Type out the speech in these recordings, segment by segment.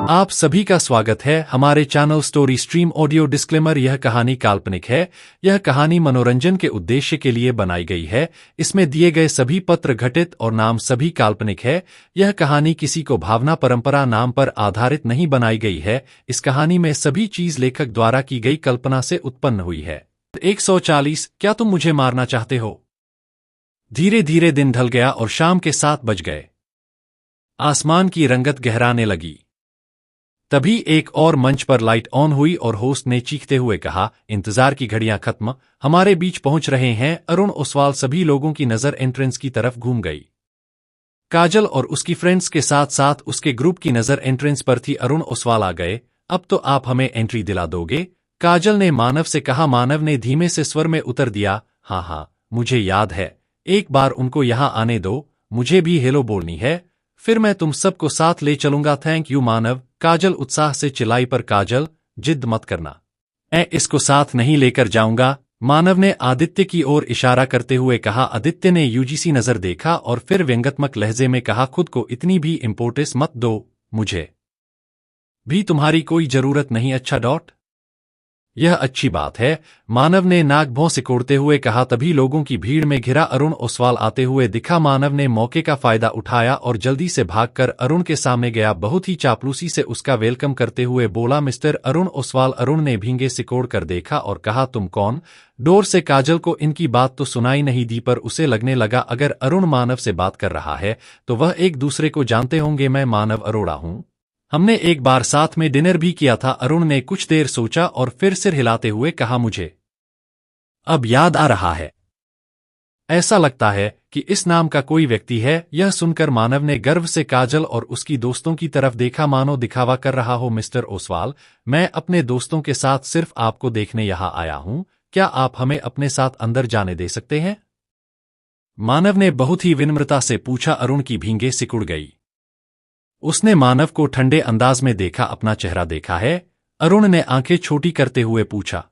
आप सभी का स्वागत है हमारे channel story stream audio. Disclaimer, यह कहानी काल्पनिक है। यह कहानी मनोरंजन के उद्देश्य के लिए बनाई गई है। इसमें दिए गए सभी पत्र घटित और नाम सभी काल्पनिक है। यह कहानी किसी को भावना परंपरा नाम पर आधारित नहीं बनाई गई है। इस कहानी में सभी चीज लेखक द्वारा की गई कल्पना से उत्पन्न हुई है। 140 क्या तुम मुझे मारना चाहते हो? धीरे धीरे दिन ढल गया और शाम के 7 बज गए। आसमान की रंगत गहराने लगी। तभी एक और मंच पर लाइट ऑन हुई और होस्ट ने चीखते हुए कहा, इंतजार की घड़ियां खत्म, हमारे बीच पहुंच रहे हैं अरुण ओसवाल। सभी लोगों की नजर एंट्रेंस की तरफ घूम गई। काजल और उसकी फ्रेंड्स के साथ साथ उसके ग्रुप की नजर एंट्रेंस पर थी। अरुण ओसवाल आ गए, अब तो आप हमें एंट्री दिला दोगे? काजल ने मानव से कहा। मानव ने धीमे से स्वर में उत्तर दिया, हाँ हाँ मुझे याद है, एक बार उनको यहाँ आने दो, मुझे भी हेलो बोलनी है, फिर मैं तुम सबको साथ ले चलूंगा। थैंक यू मानव, काजल उत्साह से चिल्लाई। पर काजल, जिद मत करना, मैं इसको साथ नहीं लेकर जाऊंगा, मानव ने आदित्य की ओर इशारा करते हुए कहा। आदित्य ने यूजीसी नजर देखा और फिर व्यंग्यात्मक लहजे में कहा, खुद को इतनी भी इम्पोर्टेंस मत दो, मुझे भी तुम्हारी कोई जरूरत नहीं। अच्छा डॉट, यह अच्छी बात है, मानव ने नाक भौं सिकोड़ते हुए कहा। तभी लोगों की भीड़ में घिरा अरुण ओसवाल आते हुए दिखा। मानव ने मौके का फायदा उठाया और जल्दी से भागकर अरुण के सामने गया। बहुत ही चापलूसी से उसका वेलकम करते हुए बोला, मिस्टर अरुण ओसवाल। अरुण ने भींगे सिकोड़ कर देखा और कहा, तुम कौन? डोर से काजल को इनकी बात तो सुनाई नहीं दी, पर उसे लगने लगा अगर अरुण मानव से बात कर रहा है तो वह एक दूसरे को जानते होंगे। मैं मानव अरोड़ा हूं, हमने एक बार साथ में डिनर भी किया था। अरुण ने कुछ देर सोचा और फिर सिर हिलाते हुए कहा, मुझे अब याद आ रहा है, ऐसा लगता है कि इस नाम का कोई व्यक्ति है। यह सुनकर मानव ने गर्व से काजल और उसकी दोस्तों की तरफ देखा, मानो दिखावा कर रहा हो। मिस्टर ओसवाल, मैं अपने दोस्तों के साथ सिर्फ आपको देखने यहाँ आया हूं, क्या आप हमें अपने साथ अंदर जाने दे सकते हैं? मानव ने बहुत ही विनम्रता से पूछा। अरुण की भींगे सिकुड़ गई। उसने मानव को ठंडे अंदाज में देखा। अपना चेहरा देखा है? अरुण ने आंखें छोटी करते हुए पूछा।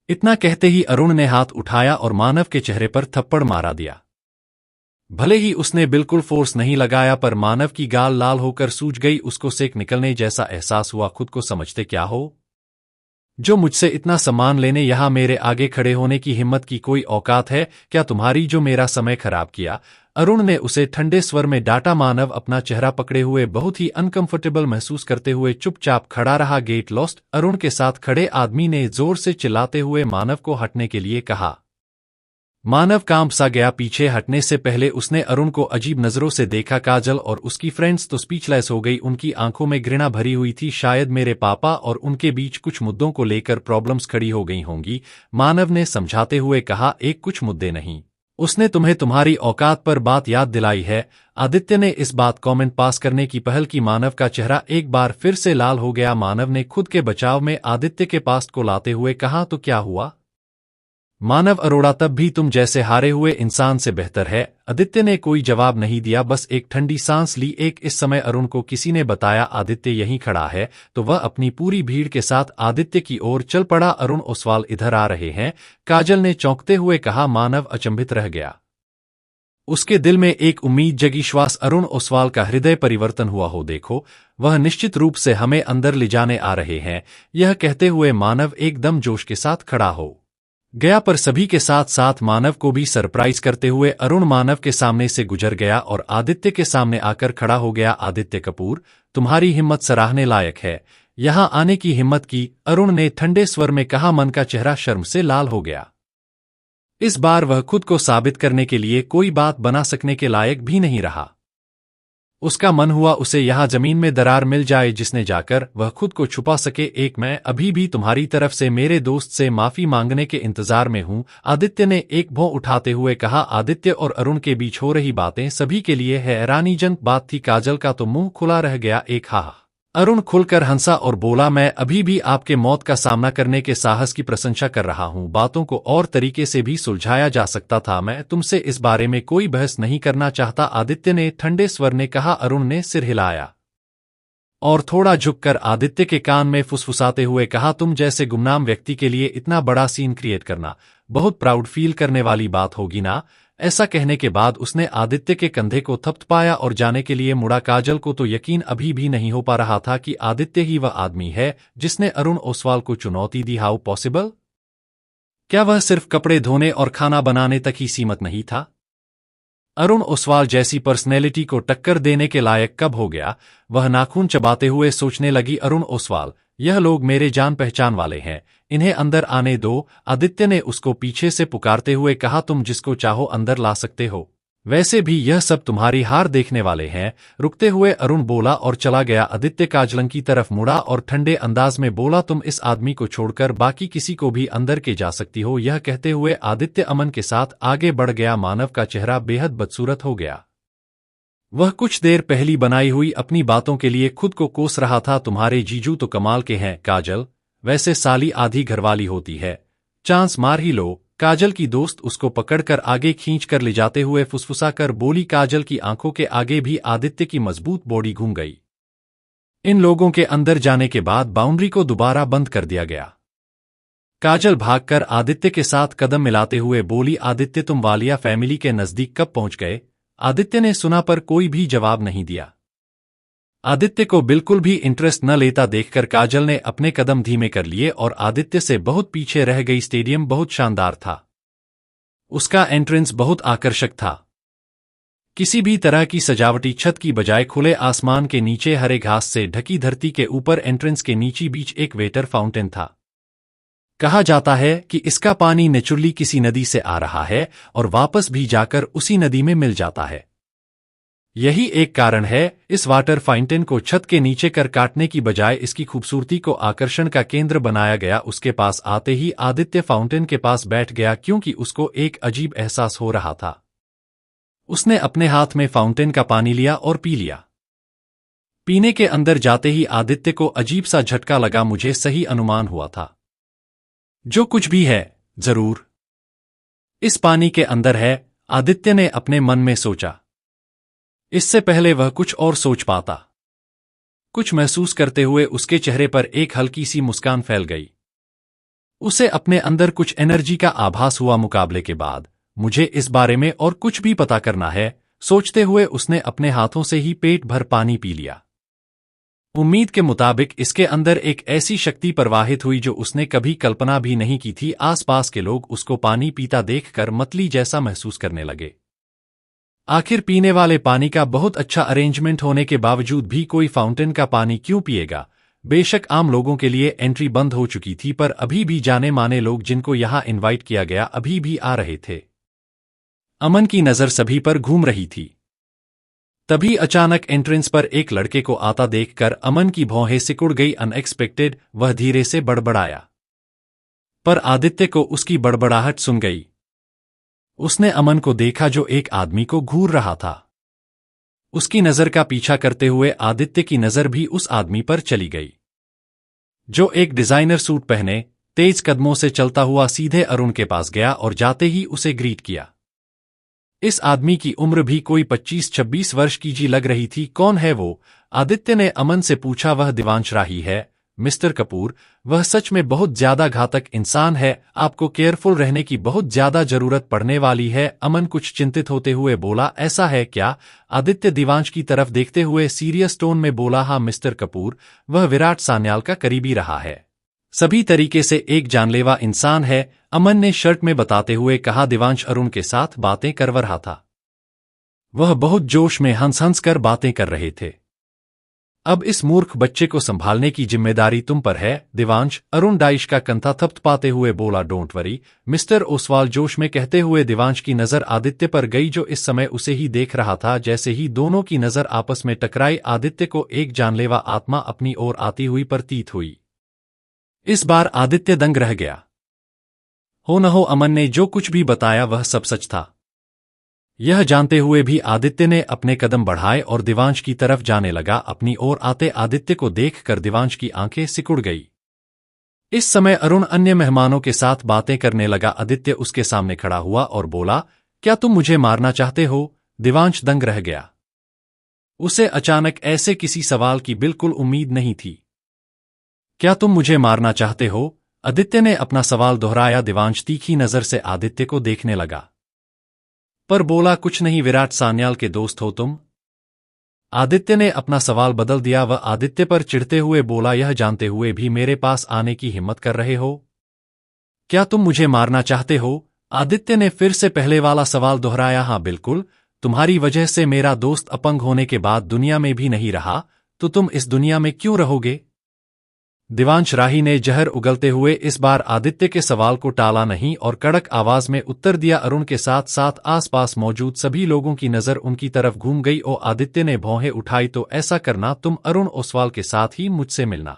इतना कहते ही अरुण ने हाथ उठाया और मानव के चेहरे पर थप्पड़ मारा दिया। भले ही उसने बिल्कुल फोर्स नहीं लगाया, पर मानव की गाल लाल होकर सूज गई। उसको सेक निकलने जैसा एहसास हुआ। खुद को समझते क्या हो, जो मुझसे इतना सम्मान लेने यहाँ मेरे आगे खड़े होने की हिम्मत की कोई औकात है क्या तुम्हारी, जो मेरा समय खराब किया? अरुण ने उसे ठंडे स्वर में डांटा। मानव अपना चेहरा पकड़े हुए बहुत ही अनकंफर्टेबल महसूस करते हुए चुपचाप खड़ा रहा। गेट लॉस्ट, अरुण के साथ खड़े आदमी ने जोर से चिल्लाते हुए मानव को हटने के लिए कहा। मानव कांप सा गया। पीछे हटने से पहले उसने अरुण को अजीब नजरों से देखा। काजल और उसकी फ्रेंड्स तो स्पीचलेस हो गई। उनकी आंखों में घृणा भरी हुई थी। शायद मेरे पापा और उनके बीच कुछ मुद्दों को लेकर प्रॉब्लम्स खड़ी हो गई होंगी, मानव ने समझाते हुए कहा। एक कुछ मुद्दे नहीं, उसने तुम्हें तुम्हारी औकात पर बात याद दिलाई है। आदित्य ने इस बात कमेंट पास करने की पहल की। मानव का चेहरा एक बार फिर से लाल हो गया। मानव ने खुद के बचाव में आदित्य के पास को लाते हुए कहा, तो क्या हुआ? मानव अरोड़ा, तब भी तुम जैसे हारे हुए इंसान से बेहतर है। आदित्य ने कोई जवाब नहीं दिया, बस एक ठंडी सांस ली। इस समय अरुण को किसी ने बताया आदित्य यहीं खड़ा है, तो वह अपनी पूरी भीड़ के साथ आदित्य की ओर चल पड़ा। अरुण ओसवाल इधर आ रहे हैं, काजल ने चौंकते हुए कहा। मानव अचंभित रह गया। उसके दिल में एक उम्मीद जगी। श्वास अरुण ओसवाल का हृदय परिवर्तन हुआ हो, देखो वह निश्चित रूप से हमें अंदर ले जाने आ रहे हैं। यह कहते हुए मानव एकदम जोश के साथ खड़ा हो गया, पर सभी के साथ साथ मानव को भी सरप्राइज करते हुए अरुण मानव के सामने से गुजर गया और आदित्य के सामने आकर खड़ा हो गया। आदित्य कपूर, तुम्हारी हिम्मत सराहने लायक है, यहां आने की हिम्मत की, अरुण ने ठंडे स्वर में कहा। मन का चेहरा शर्म से लाल हो गया। इस बार वह खुद को साबित करने के लिए कोई बात बना सकने के लायक भी नहीं रहा। उसका मन हुआ उसे यहाँ जमीन में दरार मिल जाए, जिसने जाकर वह खुद को छुपा सके। मैं अभी भी तुम्हारी तरफ से मेरे दोस्त से माफी मांगने के इंतजार में हूँ, आदित्य ने एक भौं उठाते हुए कहा। आदित्य और अरुण के बीच हो रही बातें सभी के लिए हैरानीजनक बात थी। काजल का तो मुंह खुला रह गया। एक हा अरुण खुलकर हंसा और बोला, मैं अभी भी आपके मौत का सामना करने के साहस की प्रशंसा कर रहा हूं। बातों को और तरीके से भी सुलझाया जा सकता था। मैं तुमसे इस बारे में कोई बहस नहीं करना चाहता, आदित्य ने ठंडे स्वर ने कहा। अरुण ने सिर हिलाया और थोड़ा झुककर आदित्य के कान में फुसफुसाते हुए कहा, तुम जैसे गुमनाम व्यक्ति के लिए इतना बड़ा सीन क्रिएट करना बहुत प्राउड फील करने वाली बात होगी ना। ऐसा कहने के बाद उसने आदित्य के कंधे को थपथपाया और जाने के लिए मुड़ा। काजल को तो यकीन अभी भी नहीं हो पा रहा था कि आदित्य ही वह आदमी है जिसने अरुण ओसवाल को चुनौती दी। How possible? क्या वह सिर्फ कपड़े धोने और खाना बनाने तक ही सीमित नहीं था? अरुण ओसवाल जैसी पर्सनैलिटी को टक्कर देने के लायक कब हो गया? वह नाखून चबाते हुए सोचने लगी। अरुण ओसवाल, यह लोग मेरे जान पहचान वाले हैं, इन्हें अंदर आने दो। आदित्य ने उसको पीछे से पुकारते हुए कहा, तुम जिसको चाहो अंदर ला सकते हो, वैसे भी यह सब तुम्हारी हार देखने वाले हैं। रुकते हुए अरुण बोला और चला गया। आदित्य काजलन की तरफ मुड़ा और ठंडे अंदाज में बोला, तुम इस आदमी को छोड़कर बाकी किसी को भी अंदर के जा सकती हो। यह कहते हुए आदित्य अमन के साथ आगे बढ़ गया। मानव का चेहरा बेहद बदसूरत हो गया। वह कुछ देर पहली बनाई हुई अपनी बातों के लिए खुद को कोस रहा था। तुम्हारे जीजू तो कमाल के हैं काजल, वैसे साली आधी घरवाली होती है, चांस मार ही लो। काजल की दोस्त उसको पकड़कर आगे खींच कर ले जाते हुए फुसफुसाकर बोली। काजल की आंखों के आगे भी आदित्य की मजबूत बॉडी घूम गई। इन लोगों के अंदर जाने के बाद बाउंड्री को दोबारा बंद कर दिया गया। काजल भागकर आदित्य के साथ कदम मिलाते हुए बोली, आदित्य तुम वालिया फैमिली के नजदीक कब पहुंच गए? आदित्य ने सुना पर कोई भी जवाब नहीं दिया। आदित्य को बिल्कुल भी इंटरेस्ट न लेता देखकर काजल ने अपने कदम धीमे कर लिए और आदित्य से बहुत पीछे रह गई। स्टेडियम बहुत शानदार था, उसका एंट्रेंस बहुत आकर्षक था। किसी भी तरह की सजावटी छत की बजाय खुले आसमान के नीचे हरे घास से ढकी धरती के ऊपर एंट्रेंस के नीचे बीच एक वेटर फाउंटेन था। कहा जाता है कि इसका पानी नेचुरली किसी नदी से आ रहा है और वापस भी जाकर उसी नदी में मिल जाता है। यही एक कारण है इस वाटर फाउंटेन को छत के नीचे कर काटने की बजाय इसकी खूबसूरती को आकर्षण का केंद्र बनाया गया। उसके पास आते ही आदित्य फाउंटेन के पास बैठ गया क्योंकि उसको एक अजीब एहसास हो रहा था। उसने अपने हाथ में फाउंटेन का पानी लिया और पी लिया। पीने के अंदर जाते ही आदित्य को अजीब सा झटका लगा। मुझे सही अनुमान हुआ था, जो कुछ भी है जरूर इस पानी के अंदर है, आदित्य ने अपने मन में सोचा। इससे पहले वह कुछ और सोच पाता। कुछ महसूस करते हुए उसके चेहरे पर एक हल्की सी मुस्कान फैल गई। उसे अपने अंदर कुछ एनर्जी का आभास हुआ। मुकाबले के बाद मुझे इस बारे में और कुछ भी पता करना है, सोचते हुए उसने अपने हाथों से ही पेट भर पानी पी लिया। उम्मीद के मुताबिक इसके अंदर एक ऐसी शक्ति प्रवाहित हुई जो उसने कभी कल्पना भी नहीं की थी। आसपास के लोग उसको पानी पीता देखकर मतली जैसा महसूस करने लगे। आखिर पीने वाले पानी का बहुत अच्छा अरेंजमेंट होने के बावजूद भी कोई फाउंटेन का पानी क्यों पिएगा? बेशक आम लोगों के लिए एंट्री बंद हो चुकी थी, पर अभी भी जाने माने लोग जिनको यहां इनवाइट किया गया अभी भी आ रहे थे। अमन की नजर सभी पर घूम रही थी। तभी अचानक एंट्रेंस पर एक लड़के को आता देखकर अमन की भौहें सिकुड़ गई। अनएक्सपेक्टेड, वह धीरे से बड़बड़ाया, पर आदित्य को उसकी बड़बड़ाहट सुन गई। उसने अमन को देखा जो एक आदमी को घूर रहा था। उसकी नजर का पीछा करते हुए आदित्य की नजर भी उस आदमी पर चली गई, जो एक डिजाइनर सूट पहने तेज कदमों से चलता हुआ सीधे अरुण के पास गया और जाते ही उसे ग्रीट किया। इस आदमी की उम्र भी कोई 25-26 वर्ष की जी लग रही थी। कौन है वो? आदित्य ने अमन से पूछा। वह दिवांश राही है मिस्टर कपूर, वह सच में बहुत ज्यादा घातक इंसान है, आपको केयरफुल रहने की बहुत ज्यादा जरूरत पड़ने वाली है। अमन कुछ चिंतित होते हुए बोला, ऐसा है क्या? आदित्य दिवांश की तरफ देखते हुए सीरियस टोन में बोला, हाँ मिस्टर कपूर, वह विराट सान्याल का करीबी रहा है, सभी तरीके से एक जानलेवा इंसान है, अमन ने शर्ट में बताते हुए कहा। दिवांश अरुण के साथ बातें कर रहा था। वह बहुत जोश में हंस हंस कर बातें कर रहे थे। अब इस मूर्ख बच्चे को संभालने की जिम्मेदारी तुम पर है दिवांश, अरुण दाइश का कंधा थपथपाते हुए बोला। डोंट वरी मिस्टर ओसवाल, जोश में कहते हुए दिवांश की नजर आदित्य पर गई जो इस समय उसे ही देख रहा था। जैसे ही दोनों की नजर आपस में टकराई, आदित्य को एक जानलेवा आत्मा अपनी ओर आती हुई प्रतीत हुई। इस बार आदित्य दंग रह गया। हो न हो अमन ने जो कुछ भी बताया वह सब सच था। यह जानते हुए भी आदित्य ने अपने कदम बढ़ाए और दिवांश की तरफ जाने लगा। अपनी ओर आते आदित्य को देखकर दिवांश की आंखें सिकुड़ गई। इस समय अरुण अन्य मेहमानों के साथ बातें करने लगा। आदित्य उसके सामने खड़ा हुआ और बोला, क्या तुम मुझे मारना चाहते हो? दिवांश दंग रह गया। उसे अचानक ऐसे किसी सवाल की बिल्कुल उम्मीद नहीं थी। क्या तुम मुझे मारना चाहते हो? आदित्य ने अपना सवाल दोहराया। दिवांश तीखी नजर से आदित्य को देखने लगा। पर बोला, कुछ नहीं विराट सान्याल के दोस्त हो तुम? आदित्य ने अपना सवाल बदल दिया। वह आदित्य पर चिढ़ते हुए बोला, यह जानते हुए भी मेरे पास आने की हिम्मत कर रहे हो? क्या तुम मुझे मारना चाहते हो? आदित्य ने फिर से पहले वाला सवाल दोहराया। हाँ बिल्कुल, तुम्हारी वजह से मेरा दोस्त अपंग होने के बाद दुनिया में भी नहीं रहा, तो तुम इस दुनिया में क्यों रहोगे? दिवांश राही ने जहर उगलते हुए इस बार आदित्य के सवाल को टाला नहीं और कड़क आवाज में उत्तर दिया। अरुण के साथ साथ आसपास मौजूद सभी लोगों की नजर उनकी तरफ घूम गई और आदित्य ने भौहें उठाई। तो ऐसा करना, तुम अरुण ओसवाल के साथ ही मुझसे मिलना।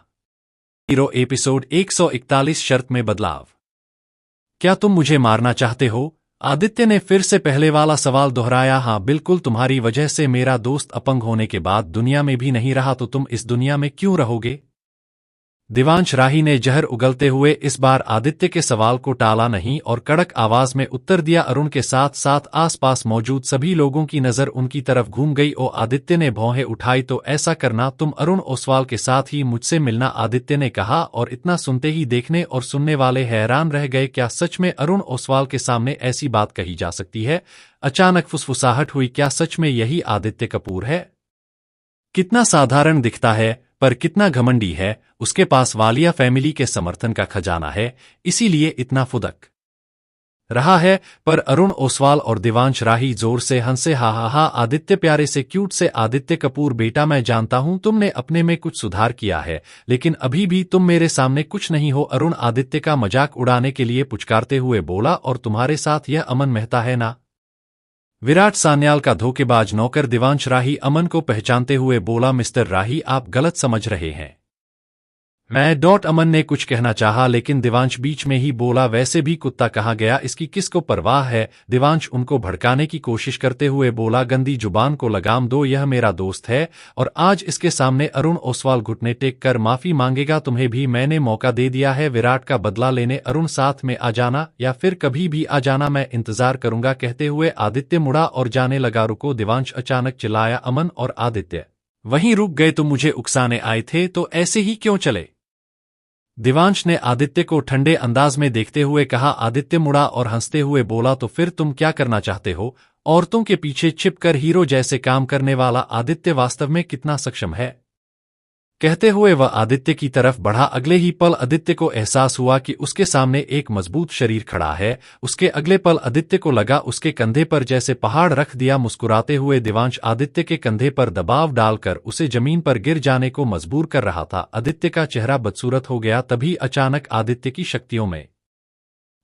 हीरो एपिसोड 141 शर्त में बदलाव। क्या तुम मुझे मारना चाहते हो? आदित्य ने फिर से पहले वाला सवाल दोहराया। हाँ बिल्कुल, तुम्हारी वजह से मेरा दोस्त अपंग होने के बाद दुनिया में भी नहीं रहा, तो तुम इस दुनिया में क्यों रहोगे? दिवांश राही ने जहर उगलते हुए इस बार आदित्य के सवाल को टाला नहीं और कड़क आवाज में उत्तर दिया। अरुण के साथ साथ आसपास मौजूद सभी लोगों की नजर उनकी तरफ घूम गई और आदित्य ने भौहें उठाई। तो ऐसा करना, तुम अरुण ओसवाल के साथ ही मुझसे मिलना, आदित्य ने कहा। और इतना सुनते ही देखने और सुनने वाले हैरान रह गए। क्या सच में अरुण ओसवाल के सामने ऐसी बात कही जा सकती है? अचानक फुसफुसाहट हुई। क्या सच में यही आदित्य कपूर है? कितना साधारण दिखता है, पर कितना घमंडी है। उसके पास वालिया फैमिली के समर्थन का खजाना है, इसीलिए इतना फुदक रहा है। पर अरुण ओसवाल और दिवांश राही जोर से हंसे। हा हा हा, आदित्य प्यारे से क्यूट से। आदित्य कपूर बेटा, मैं जानता हूं तुमने अपने में कुछ सुधार किया है, लेकिन अभी भी तुम मेरे सामने कुछ नहीं हो। अरुण आदित्य का मजाक उड़ाने के लिए पुचकारते हुए बोला। और तुम्हारे साथ यह अमन मेहता है ना? विराट सान्याल का धोखेबाज नौकर दिवांश राही अमन को पहचानते हुए बोला। मिस्टर राही, आप गलत समझ रहे हैं। अमन ने कुछ कहना चाहा, लेकिन दिवांश बीच में ही बोला, वैसे भी कुत्ता कहाँ गया, इसकी किसको परवाह है? दिवांश उनको भड़काने की कोशिश करते हुए बोला, गंदी जुबान को लगाम दो, यह मेरा दोस्त है और आज इसके सामने अरुण ओसवाल घुटने टेक कर माफी मांगेगा। तुम्हें भी मैंने मौका दे दिया है विराट का बदला लेने। अरुण साथ में आ जाना या फिर कभी भी आ जाना, मैं इंतजार करूंगा। कहते हुए आदित्य मुड़ा और जाने लगा। रुको, दिवांश अचानक चिल्लाया। अमन और आदित्य वहीं रुक गए। तो मुझे उकसाने आए थे तो ऐसे ही क्यों चले? दिवांश ने आदित्य को ठंडे अंदाज में देखते हुए कहा। आदित्य मुड़ा और हंसते हुए बोला, तो फिर तुम क्या करना चाहते हो? औरतों के पीछे छिपकर हीरो जैसे काम करने वाला आदित्य वास्तव में कितना सक्षम है? कहते हुए वह आदित्य की तरफ बढ़ा। अगले ही पल आदित्य को एहसास हुआ कि उसके सामने एक मजबूत शरीर खड़ा है। उसके अगले पल आदित्य को लगा उसके कंधे पर जैसे पहाड़ रख दिया। मुस्कुराते हुए दिवांश आदित्य के कंधे पर दबाव डालकर उसे जमीन पर गिर जाने को मजबूर कर रहा था। आदित्य का चेहरा बदसूरत हो गया। तभी अचानक आदित्य की शक्तियों में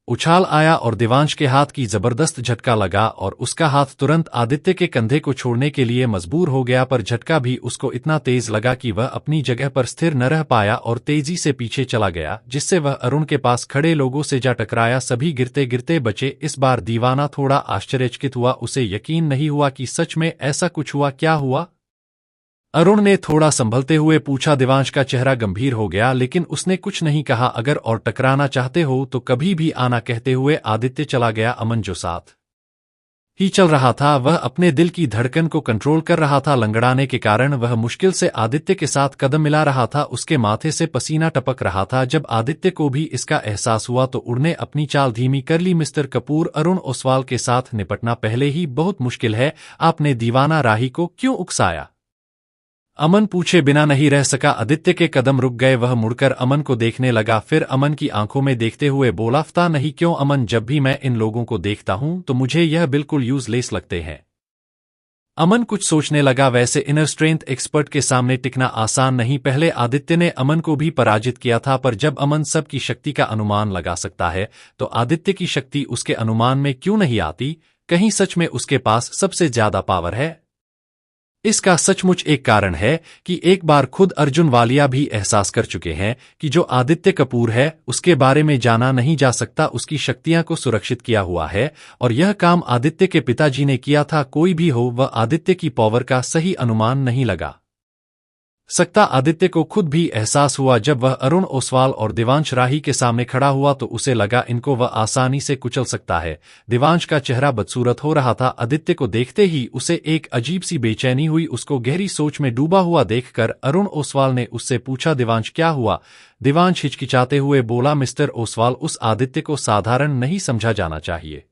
उछाल आया और दिवांश के हाथ की जबरदस्त झटका लगा और उसका हाथ तुरंत आदित्य के कंधे को छोड़ने के लिए मजबूर हो गया। पर झटका भी उसको इतना तेज लगा कि वह अपनी जगह पर स्थिर न रह पाया और तेजी से पीछे चला गया, जिससे वह अरुण के पास खड़े लोगों से जा टकराया। सभी गिरते गिरते बचे। इस बार दीवाना थोड़ा आश्चर्यचकित हुआ। उसे यकीन नहीं हुआ कि सच में ऐसा कुछ हुआ। क्या हुआ? अरुण ने थोड़ा संभलते हुए पूछा। दिवांश का चेहरा गंभीर हो गया, लेकिन उसने कुछ नहीं कहा। अगर और टकराना चाहते हो तो कभी भी आना, कहते हुए आदित्य चला गया। अमन जो साथ ही चल रहा था, वह अपने दिल की धड़कन को कंट्रोल कर रहा था। लंगड़ाने के कारण वह मुश्किल से आदित्य के साथ कदम मिला रहा था। उसके माथे से पसीना टपक रहा था। जब आदित्य को भी इसका एहसास हुआ तो उड़ने अपनी चाल धीमी कर ली। मिस्टर कपूर, अरुण ओसवाल के साथ निपटना पहले ही बहुत मुश्किल है, आपने दीवाना राही को क्यों उकसाया? अमन पूछे बिना नहीं रह सका। आदित्य के कदम रुक गए। वह मुड़कर अमन को देखने लगा, फिर अमन की आंखों में देखते हुए बोला, पता नहीं क्यों अमन, जब भी मैं इन लोगों को देखता हूं तो मुझे यह बिल्कुल यूजलेस लगते हैं। अमन कुछ सोचने लगा। वैसे इनर स्ट्रेंथ एक्सपर्ट के सामने टिकना आसान नहीं। पहले आदित्य ने अमन को भी पराजित किया था, पर जब अमन सबकी शक्ति का अनुमान लगा सकता है तो आदित्य की शक्ति उसके अनुमान में क्यों नहीं आती? कहीं सच में उसके पास सबसे ज्यादा पावर है? इसका सचमुच एक कारण है कि एक बार खुद अर्जुन वालिया भी एहसास कर चुके हैं कि जो आदित्य कपूर है उसके बारे में जाना नहीं जा सकता। उसकी शक्तियां को सुरक्षित किया हुआ है और यह काम आदित्य के पिताजी ने किया था। कोई भी हो, वह आदित्य की पावर का सही अनुमान नहीं लगा सकता। आदित्य को खुद भी एहसास हुआ। जब वह अरुण ओसवाल और दिवांश राही के सामने खड़ा हुआ तो उसे लगा इनको वह आसानी से कुचल सकता है। दिवांश का चेहरा बदसूरत हो रहा था। आदित्य को देखते ही उसे एक अजीब सी बेचैनी हुई। उसको गहरी सोच में डूबा हुआ देखकर अरुण ओसवाल ने उससे पूछा, दिवांश क्या हुआ? दिवांश हिचकिचाते हुए बोला, मिस्टर ओसवाल, उस आदित्य को साधारण नहीं समझा जाना चाहिए।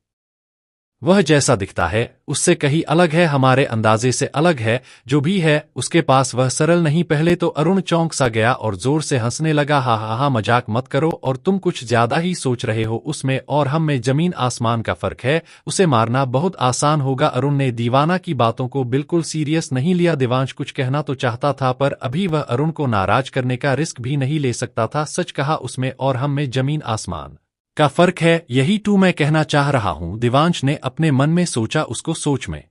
वह जैसा दिखता है उससे कहीं अलग है, हमारे अंदाजे से अलग है। जो भी है उसके पास वह सरल नहीं। पहले तो अरुण चौंक सा गया और जोर से हंसने लगा। हा हा हा, मजाक मत करो, और तुम कुछ ज्यादा ही सोच रहे हो। उसमें और हम में जमीन आसमान का फर्क है। उसे मारना बहुत आसान होगा। अरुण ने दीवाना की बातों को बिल्कुल सीरियस नहीं लिया। देवांश कुछ कहना तो चाहता था पर अभी वह अरुण को नाराज करने का रिस्क भी नहीं ले सकता था। सच कहा, उसमें और हम में जमीन आसमान का फर्क है, यही तो मैं कहना चाह रहा हूं। देवांश ने अपने मन में सोचा। उसको सोच में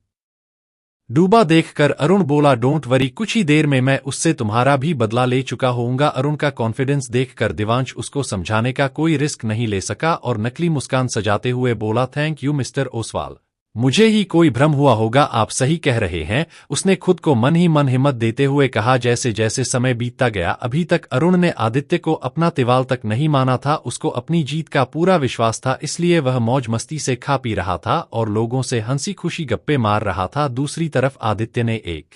डूबा देखकर अरुण बोला, डोंट वरी, कुछ ही देर में मैं उससे तुम्हारा भी बदला ले चुका होऊंगा। अरुण का कॉन्फिडेंस देखकर देवांश उसको समझाने का कोई रिस्क नहीं ले सका और नकली मुस्कान सजाते हुए बोला, थैंक यू मिस्टर ओसवाल, मुझे ही कोई भ्रम हुआ होगा, आप सही कह रहे हैं। उसने खुद को मन ही मन हिम्मत देते हुए कहा। जैसे जैसे समय बीतता गया अभी तक अरुण ने आदित्य को अपना तिवाल तक नहीं माना था। उसको अपनी जीत का पूरा विश्वास था, इसलिए वह मौज मस्ती से खा पी रहा था और लोगों से हंसी खुशी गप्पे मार रहा था। दूसरी तरफ आदित्य ने एक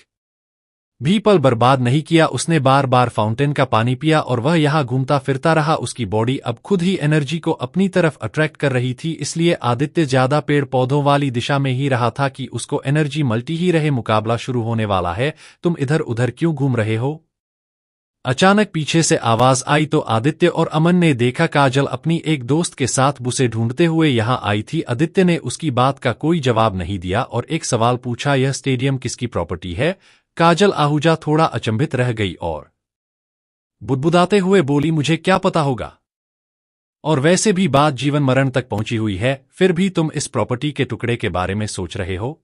भी पल बर्बाद नहीं किया। उसने बार बार फाउंटेन का पानी पिया और वह यहाँ घूमता फिरता रहा। उसकी बॉडी अब खुद ही एनर्जी को अपनी तरफ अट्रैक्ट कर रही थी, इसलिए आदित्य ज्यादा पेड़ पौधों वाली दिशा में ही रहा था कि उसको एनर्जी मल्टी ही रहे। मुकाबला शुरू होने वाला है, तुम इधर उधर क्यों घूम रहे हो? अचानक पीछे से आवाज आई तो आदित्य और अमन ने देखा काजल अपनी एक दोस्त के साथ बुसे ढूंढते हुए यहाँ आई थी। आदित्य ने उसकी बात का कोई जवाब नहीं दिया और एक सवाल पूछा, यह स्टेडियम किसकी प्रॉपर्टी है? काजल आहूजा थोड़ा अचंभित रह गई और बुदबुदाते हुए बोली, मुझे क्या पता होगा, और वैसे भी बात जीवन मरण तक पहुंची हुई है, फिर भी तुम इस प्रॉपर्टी के टुकड़े के बारे में सोच रहे हो?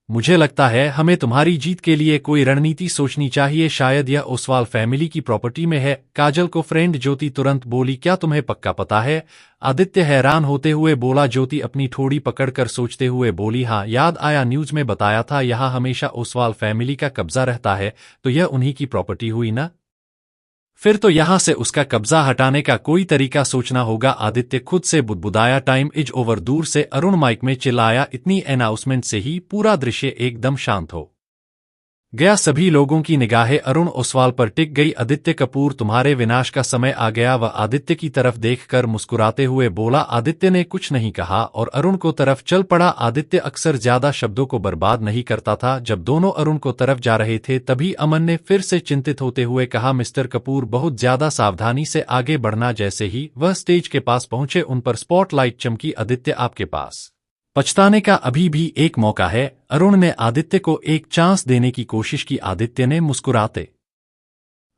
मुझे लगता है हमें तुम्हारी जीत के लिए कोई रणनीति सोचनी चाहिए। शायद यह ओसवाल फैमिली की प्रॉपर्टी में है। काजल को फ्रेंड ज्योति तुरंत बोली, क्या तुम्हें पक्का पता है? आदित्य हैरान होते हुए बोला। ज्योति अपनी ठोड़ी पकड़कर सोचते हुए बोली, हाँ, याद आया, न्यूज में बताया था यहाँ हमेशा ओसवाल फैमिली का कब्जा रहता है, तो यह उन्हीं की प्रॉपर्टी हुई ना? फिर तो यहां से उसका कब्जा हटाने का कोई तरीका सोचना होगा। आदित्य खुद से बुदबुदाया। Time is over. दूर से अरुण माइक में चिल्लाया। इतनी अनाउंसमेंट से ही पूरा दृश्य एकदम शांत हो गया। सभी लोगों की निगाहें अरुण ओसवाल पर टिक गई। आदित्य कपूर, तुम्हारे विनाश का समय आ गया। वह आदित्य की तरफ देखकर मुस्कुराते हुए बोला। आदित्य ने कुछ नहीं कहा और अरुण को तरफ चल पड़ा। आदित्य अक्सर ज्यादा शब्दों को बर्बाद नहीं करता था। जब दोनों अरुण को तरफ जा रहे थे तभी अमन ने फिर से चिंतित होते हुए कहा, मिस्टर कपूर, बहुत ज्यादा सावधानी से आगे बढ़ना। जैसे ही वह स्टेज के पास पहुंचे उन पर स्पॉटलाइट चमकी। आदित्य, आपके पास पछताने का अभी भी एक मौका है। अरुण ने आदित्य को एक चांस देने की कोशिश की। आदित्य ने मुस्कुराते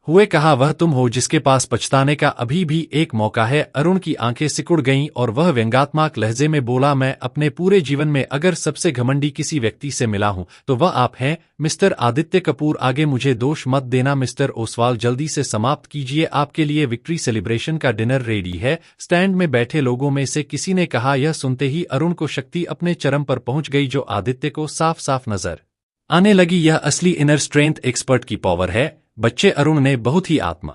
हुए कहा, वह तुम हो जिसके पास पछताने का अभी भी एक मौका है। अरुण की आंखें सिकुड़ गईं और वह व्यंग्यात्मक लहजे में बोला, मैं अपने पूरे जीवन में अगर सबसे घमंडी किसी व्यक्ति से मिला हूं तो वह आप हैं, मिस्टर आदित्य कपूर। आगे मुझे दोष मत देना। मिस्टर ओसवाल, जल्दी से समाप्त कीजिए, आपके लिए विक्ट्री सेलिब्रेशन का डिनर रेडी है। स्टैंड में बैठे लोगों में से किसी ने कहा। यह सुनते ही अरुण को शक्ति अपने चरम पर पहुंच गई, जो आदित्य को साफ साफ नजर आने लगी। यह असली इनर स्ट्रेंथ एक्सपर्ट की पावर है बच्चे, अरुण ने बहुत ही आत्मा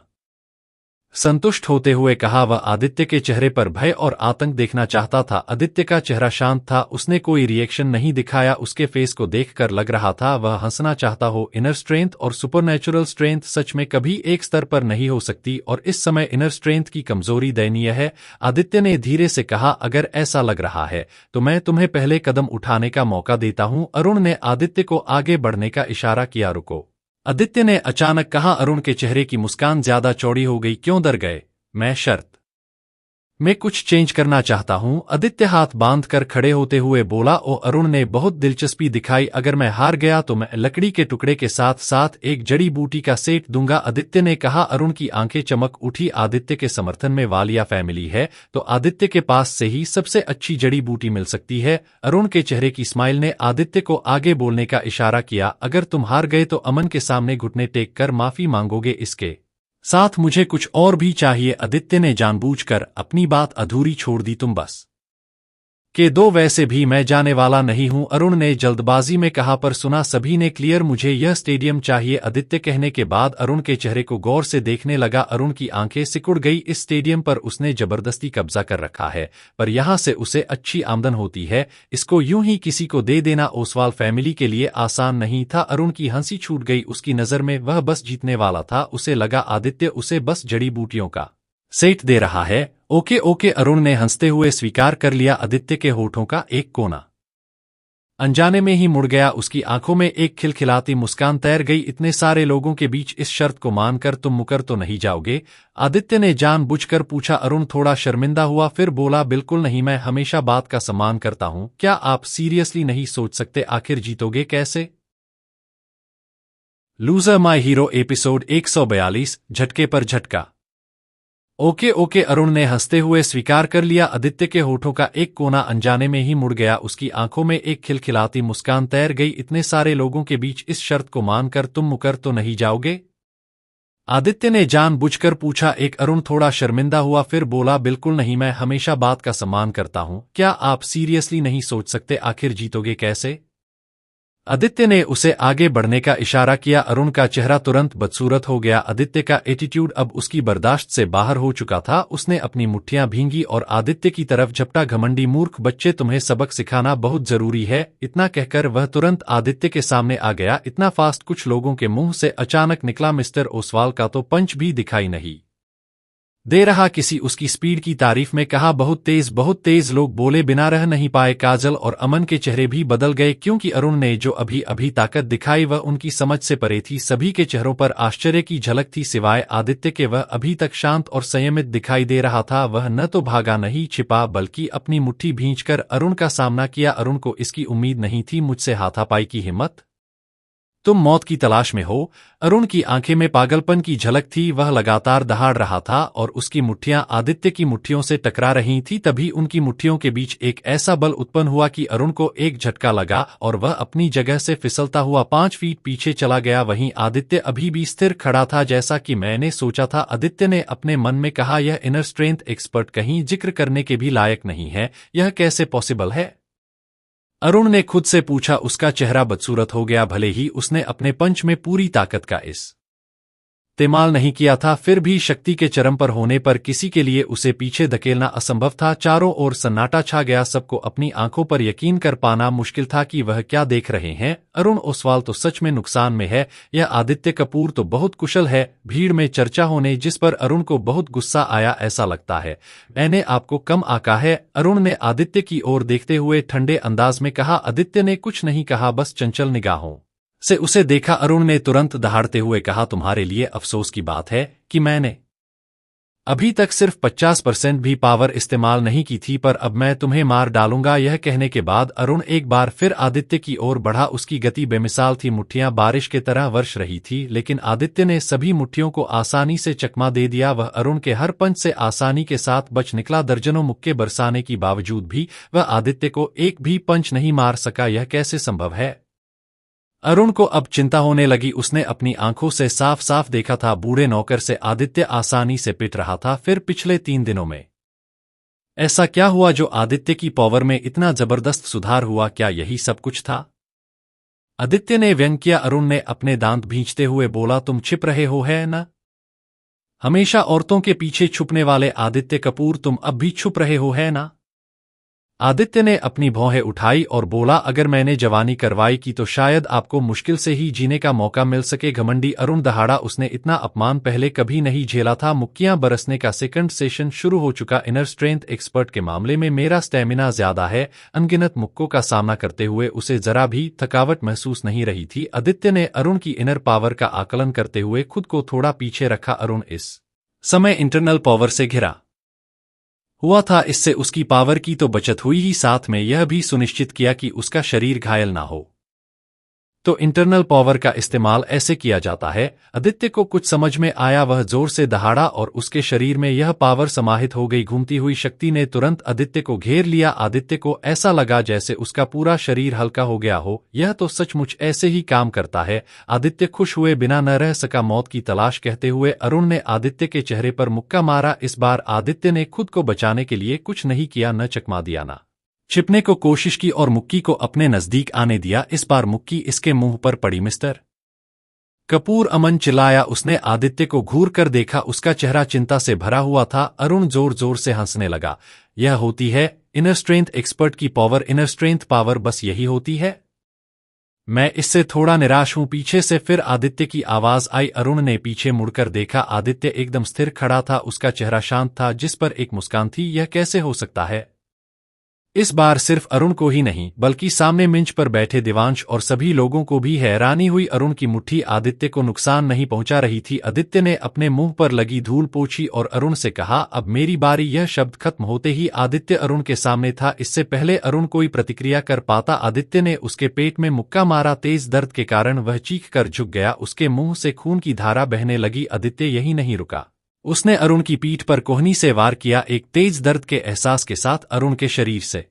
संतुष्ट होते हुए कहा। वह आदित्य के चेहरे पर भय और आतंक देखना चाहता था। आदित्य का चेहरा शांत था, उसने कोई रिएक्शन नहीं दिखाया। उसके फेस को देखकर लग रहा था वह हंसना चाहता हो। इनर स्ट्रेंथ और सुपरनैचुरल स्ट्रेंथ सच में कभी एक स्तर पर नहीं हो सकती और इस समय इनर स्ट्रेंथ की कमजोरी दयनीय है। आदित्य ने धीरे से कहा, अगर ऐसा लग रहा है तो मैं तुम्हें पहले कदम उठाने का मौका देता हूं। अरुण ने आदित्य को आगे बढ़ने का इशारा किया। रुको, आदित्य ने अचानक कहा। अरुण के चेहरे की मुस्कान ज्यादा चौड़ी हो गई। क्यों डर गए? मैं शर्त मैं कुछ चेंज करना चाहता हूं। आदित्य हाथ बांध कर खड़े होते हुए बोला। ओ, अरुण ने बहुत दिलचस्पी दिखाई। अगर मैं हार गया तो मैं लकड़ी के टुकड़े के साथ साथ एक जड़ी बूटी का सेट दूंगा, आदित्य ने कहा। अरुण की आंखें चमक उठी। आदित्य के समर्थन में वालिया फैमिली है तो आदित्य के पास से ही सबसे अच्छी जड़ी बूटी मिल सकती है। अरुण के चेहरे की स्माइल ने आदित्य को आगे बोलने का इशारा किया। अगर तुम हार गए तो अमन के सामने घुटने टेक कर माफी मांगोगे, इसके साथ मुझे कुछ और भी चाहिए। आदित्य ने जानबूझकर अपनी बात अधूरी छोड़ दी। तुम बस के दो, वैसे भी मैं जाने वाला नहीं हूं, अरुण ने जल्दबाजी में कहा। पर सुना सभी ने क्लियर, मुझे यह स्टेडियम चाहिए। आदित्य कहने के बाद अरुण के चेहरे को गौर से देखने लगा। अरुण की आंखें सिकुड़ गई। इस स्टेडियम पर उसने जबरदस्ती कब्जा कर रखा है, पर यहां से उसे अच्छी आमदन होती है। इसको यूं ही किसी को दे देना ओसवाल फैमिली के लिए आसान नहीं था। अरुण की हंसी छूट गई। उसकी नजर में वह बस जीतने वाला था। उसे लगा आदित्य उसे बस जड़ी बूटियों का सेट दे रहा है। ओके ओके, अरुण ने हंसते हुए स्वीकार कर लिया। आदित्य के होठों का एक कोना अनजाने में ही मुड़ गया। उसकी आंखों में एक खिलखिलाती मुस्कान तैर गई। इतने सारे लोगों के बीच इस शर्त को मानकर तुम मुकर तो नहीं जाओगे? आदित्य ने जानबूझकर पूछा। अरुण थोड़ा शर्मिंदा हुआ, फिर बोला, बिल्कुल नहीं, मैं हमेशा बात का सम्मान करता हूं। क्या आप सीरियसली नहीं सोच सकते आखिर जीतोगे कैसे? लूजर माय हीरो एपिसोड 142 झटके पर झटका। ओके ओके, अरुण ने हंसते हुए स्वीकार कर लिया। आदित्य के होठों का एक कोना अनजाने में ही मुड़ गया। उसकी आंखों में एक खिलखिलाती मुस्कान तैर गई। इतने सारे लोगों के बीच इस शर्त को मानकर तुम मुकर तो नहीं जाओगे? आदित्य ने जानबूझकर पूछा। अरुण थोड़ा शर्मिंदा हुआ, फिर बोला, बिल्कुल नहीं, मैं हमेशा बात का सम्मान करता हूं। क्या आप सीरियसली नहीं सोच सकते आखिर जीतोगे कैसे? आदित्य ने उसे आगे बढ़ने का इशारा किया। अरुण का चेहरा तुरंत बदसूरत हो गया। आदित्य का एटीट्यूड अब उसकी बर्दाश्त से बाहर हो चुका था। उसने अपनी मुट्ठियां भींगी और आदित्य की तरफ झपटा। घमंडी मूर्ख बच्चे, तुम्हें सबक सिखाना बहुत जरूरी है। इतना कहकर वह तुरंत आदित्य के सामने आ गया। इतना फास्ट कुछ लोगों के मुंह से अचानक निकला। मिस्टर ओसवाल का तो पंच भी दिखाई नहीं दे रहा। किसी उसकी स्पीड की तारीफ में कहा, बहुत तेज। लोग बोले बिना रह नहीं पाए। काजल और अमन के चेहरे भी बदल गए, क्योंकि अरुण ने जो अभी अभी ताकत दिखाई वह उनकी समझ से परे थी। सभी के चेहरों पर आश्चर्य की झलक थी, सिवाय आदित्य के। वह अभी तक शांत और संयमित दिखाई दे रहा था। वह न तो भागा नहीं छिपा, बल्कि अपनी मुट्ठी भींचकर अरुण का सामना किया। अरुण को इसकी उम्मीद नहीं थी। मुझसे हाथापाई की हिम्मत? तुम मौत की तलाश में हो? अरुण की आंखें में पागलपन की झलक थी। वह लगातार दहाड़ रहा था और उसकी मुट्ठियां आदित्य की मुट्ठियों से टकरा रही थी। तभी उनकी मुट्ठियों के बीच एक ऐसा बल उत्पन्न हुआ कि अरुण को एक झटका लगा और वह अपनी जगह से फिसलता हुआ 5 फीट पीछे चला गया। वहीं आदित्य अभी भी स्थिर खड़ा था, जैसा कि मैंने सोचा था। आदित्य ने अपने मन में कहा, यह इनर स्ट्रेंथ एक्सपर्ट कहीं जिक्र करने के भी लायक नहीं है। यह कैसे पॉसिबल है? अरुण ने खुद से पूछा। उसका चेहरा बदसूरत हो गया। भले ही उसने अपने पंच में पूरी ताकत का इस्तेमाल नहीं किया था, फिर भी शक्ति के चरम पर होने पर किसी के लिए उसे पीछे धकेलना असंभव था। चारों ओर सन्नाटा छा गया। सबको अपनी आंखों पर यकीन कर पाना मुश्किल था कि वह क्या देख रहे हैं। अरुण ओसवाल तो सच में नुकसान में है। यह आदित्य कपूर तो बहुत कुशल है। भीड़ में चर्चा होने जिस पर अरुण को बहुत गुस्सा आया। ऐसा लगता है मैंने आपको कम आका है, अरुण ने आदित्य की ओर देखते हुए ठंडे अंदाज में कहा। आदित्य ने कुछ नहीं कहा, बस चंचल निगाहों से उसे देखा। अरुण ने तुरंत दहाड़ते हुए कहा, तुम्हारे लिए अफसोस की बात है कि मैंने अभी तक सिर्फ 50% भी पावर इस्तेमाल नहीं की थी, पर अब मैं तुम्हें मार डालूंगा। यह कहने के बाद अरुण एक बार फिर आदित्य की ओर बढ़ा। उसकी गति बेमिसाल थी। मुट्ठियां बारिश की तरह वर्ष रही थी, लेकिन आदित्य ने सभी मुट्ठियों को आसानी से चकमा दे दिया। वह अरुण के हर पंच से आसानी के साथ बच निकला। दर्जनों मुक्के बरसाने की बावजूद भी वह आदित्य को एक भी पंच नहीं मार सका। यह कैसे संभव है? अरुण को अब चिंता होने लगी। उसने अपनी आंखों से साफ साफ देखा था, बूढ़े नौकर से आदित्य आसानी से पिट रहा था। फिर पिछले 3 दिनों में ऐसा क्या हुआ जो आदित्य की पावर में इतना जबरदस्त सुधार हुआ? क्या यही सब कुछ था? आदित्य ने व्यंग किया। अरुण ने अपने दांत भींचते हुए बोला, तुम छिप रहे हो है न? हमेशा औरतों के पीछे छुपने वाले आदित्य कपूर, तुम अब भी छुप रहे हो है ना? आदित्य ने अपनी भौहें उठाई और बोला, अगर मैंने जवानी करवाई की तो शायद आपको मुश्किल से ही जीने का मौका मिल सके। घमंडी अरुण दहाड़ा। उसने इतना अपमान पहले कभी नहीं झेला था। मुक्कियां बरसने का सेकंड सेशन शुरू हो चुका। इनर स्ट्रेंथ एक्सपर्ट के मामले में मेरा स्टेमिना ज्यादा है। अनगिनत मुक्कों का सामना करते हुए उसे जरा भी थकावट महसूस नहीं रही थी। आदित्य ने अरुण की इनर पावर का आकलन करते हुए खुद को थोड़ा पीछे रखा। अरुण इस समय इंटरनल पावर से घिरा हुआ था। इससे उसकी पावर की तो बचत हुई ही, साथ में यह भी सुनिश्चित किया कि उसका शरीर घायल ना हो। तो इंटरनल पावर का इस्तेमाल ऐसे किया जाता है। आदित्य को कुछ समझ में आया। वह जोर से दहाड़ा और उसके शरीर में यह पावर समाहित हो गई। घूमती हुई शक्ति ने तुरंत आदित्य को घेर लिया। आदित्य को ऐसा लगा जैसे उसका पूरा शरीर हल्का हो गया हो। यह तो सचमुच ऐसे ही काम करता है। आदित्य खुश हुए बिना न रह सका। मौत की तलाश कहते हुए अरुण ने आदित्य के चेहरे पर मुक्का मारा। इस बार आदित्य ने खुद को बचाने के लिए कुछ नहीं किया, न चकमा दिया, न छिपने को कोशिश की और मुक्की को अपने नजदीक आने दिया। इस बार मुक्की इसके मुंह पर पड़ी। मिस्टर कपूर, अमन चिल्लाया। उसने आदित्य को घूर कर देखा। उसका चेहरा चिंता से भरा हुआ था। अरुण जोर जोर से हंसने लगा। यह होती है इनर स्ट्रेंथ एक्सपर्ट की पावर। इनर स्ट्रेंथ पावर बस यही होती है? मैं इससे थोड़ा निराश हूं। पीछे से फिर आदित्य की आवाज आई। अरुण ने पीछे मुड़कर देखा। आदित्य एकदम स्थिर खड़ा था। उसका चेहरा शांत था, जिस पर एक मुस्कान थी। यह कैसे हो सकता है? इस बार सिर्फ अरुण को ही नहीं बल्कि सामने मंच पर बैठे देवांश और सभी लोगों को भी हैरानी हुई। अरुण की मुट्ठी आदित्य को नुकसान नहीं पहुंचा रही थी। आदित्य ने अपने मुंह पर लगी धूल पोंछी और अरुण से कहा, अब मेरी बारी। यह शब्द खत्म होते ही आदित्य अरुण के सामने था। इससे पहले अरुण कोई प्रतिक्रिया कर पाता, आदित्य ने उसके पेट में मुक्का मारा। तेज दर्द के कारण वह चीख कर झुक गया। उसके मुंह से खून की धारा बहने लगी। आदित्य यही नहीं रुका, उसने अरुण की पीठ पर कोहनी से वार किया। एक तेज दर्द के एहसास के साथ अरुण के शरीर से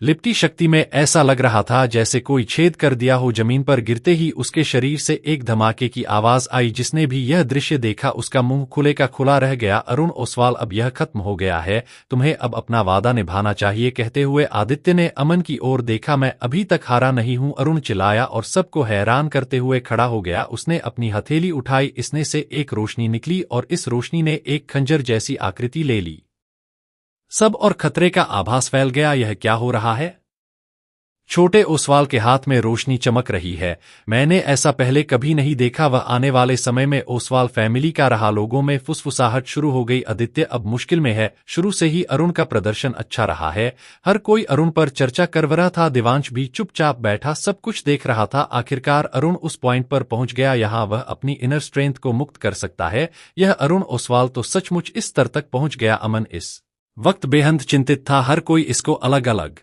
लिपटी शक्ति में ऐसा लग रहा था जैसे कोई छेद कर दिया हो। जमीन पर गिरते ही उसके शरीर से एक धमाके की आवाज आई। जिसने भी यह दृश्य देखा उसका मुंह खुले का खुला रह गया। अरुण ओसवाल, अब यह खत्म हो गया है, तुम्हें अब अपना वादा निभाना चाहिए। कहते हुए आदित्य ने अमन की ओर देखा। मैं अभी तक हारा नहीं हूं, अरुण चिल्लाया और सबको हैरान करते हुए खड़ा हो गया। उसने अपनी हथेली उठाई, इसने से एक रोशनी निकली और इस रोशनी ने एक खंजर जैसी आकृति ले ली। सब और खतरे का आभास फैल गया। यह क्या हो रहा है? छोटे ओसवाल के हाथ में रोशनी चमक रही है। मैंने ऐसा पहले कभी नहीं देखा। वह आने वाले समय में ओसवाल फैमिली का रहा। लोगों में फुसफुसाहट शुरू हो गई। आदित्य अब मुश्किल में है। शुरू से ही अरुण का प्रदर्शन अच्छा रहा है। हर कोई अरुण पर चर्चा कर रहा था। देवांश भी चुपचाप बैठा सब कुछ देख रहा था। आखिरकार अरुण उस पॉइंट पर पहुंच गया यहां वह अपनी इनर स्ट्रेंथ को मुक्त कर सकता है। यह अरुण ओसवाल तो सचमुच इस स्तर तक पहुंच गया। अमन इस वक्त बेहद चिंतित था। हर कोई इसको अलग अलग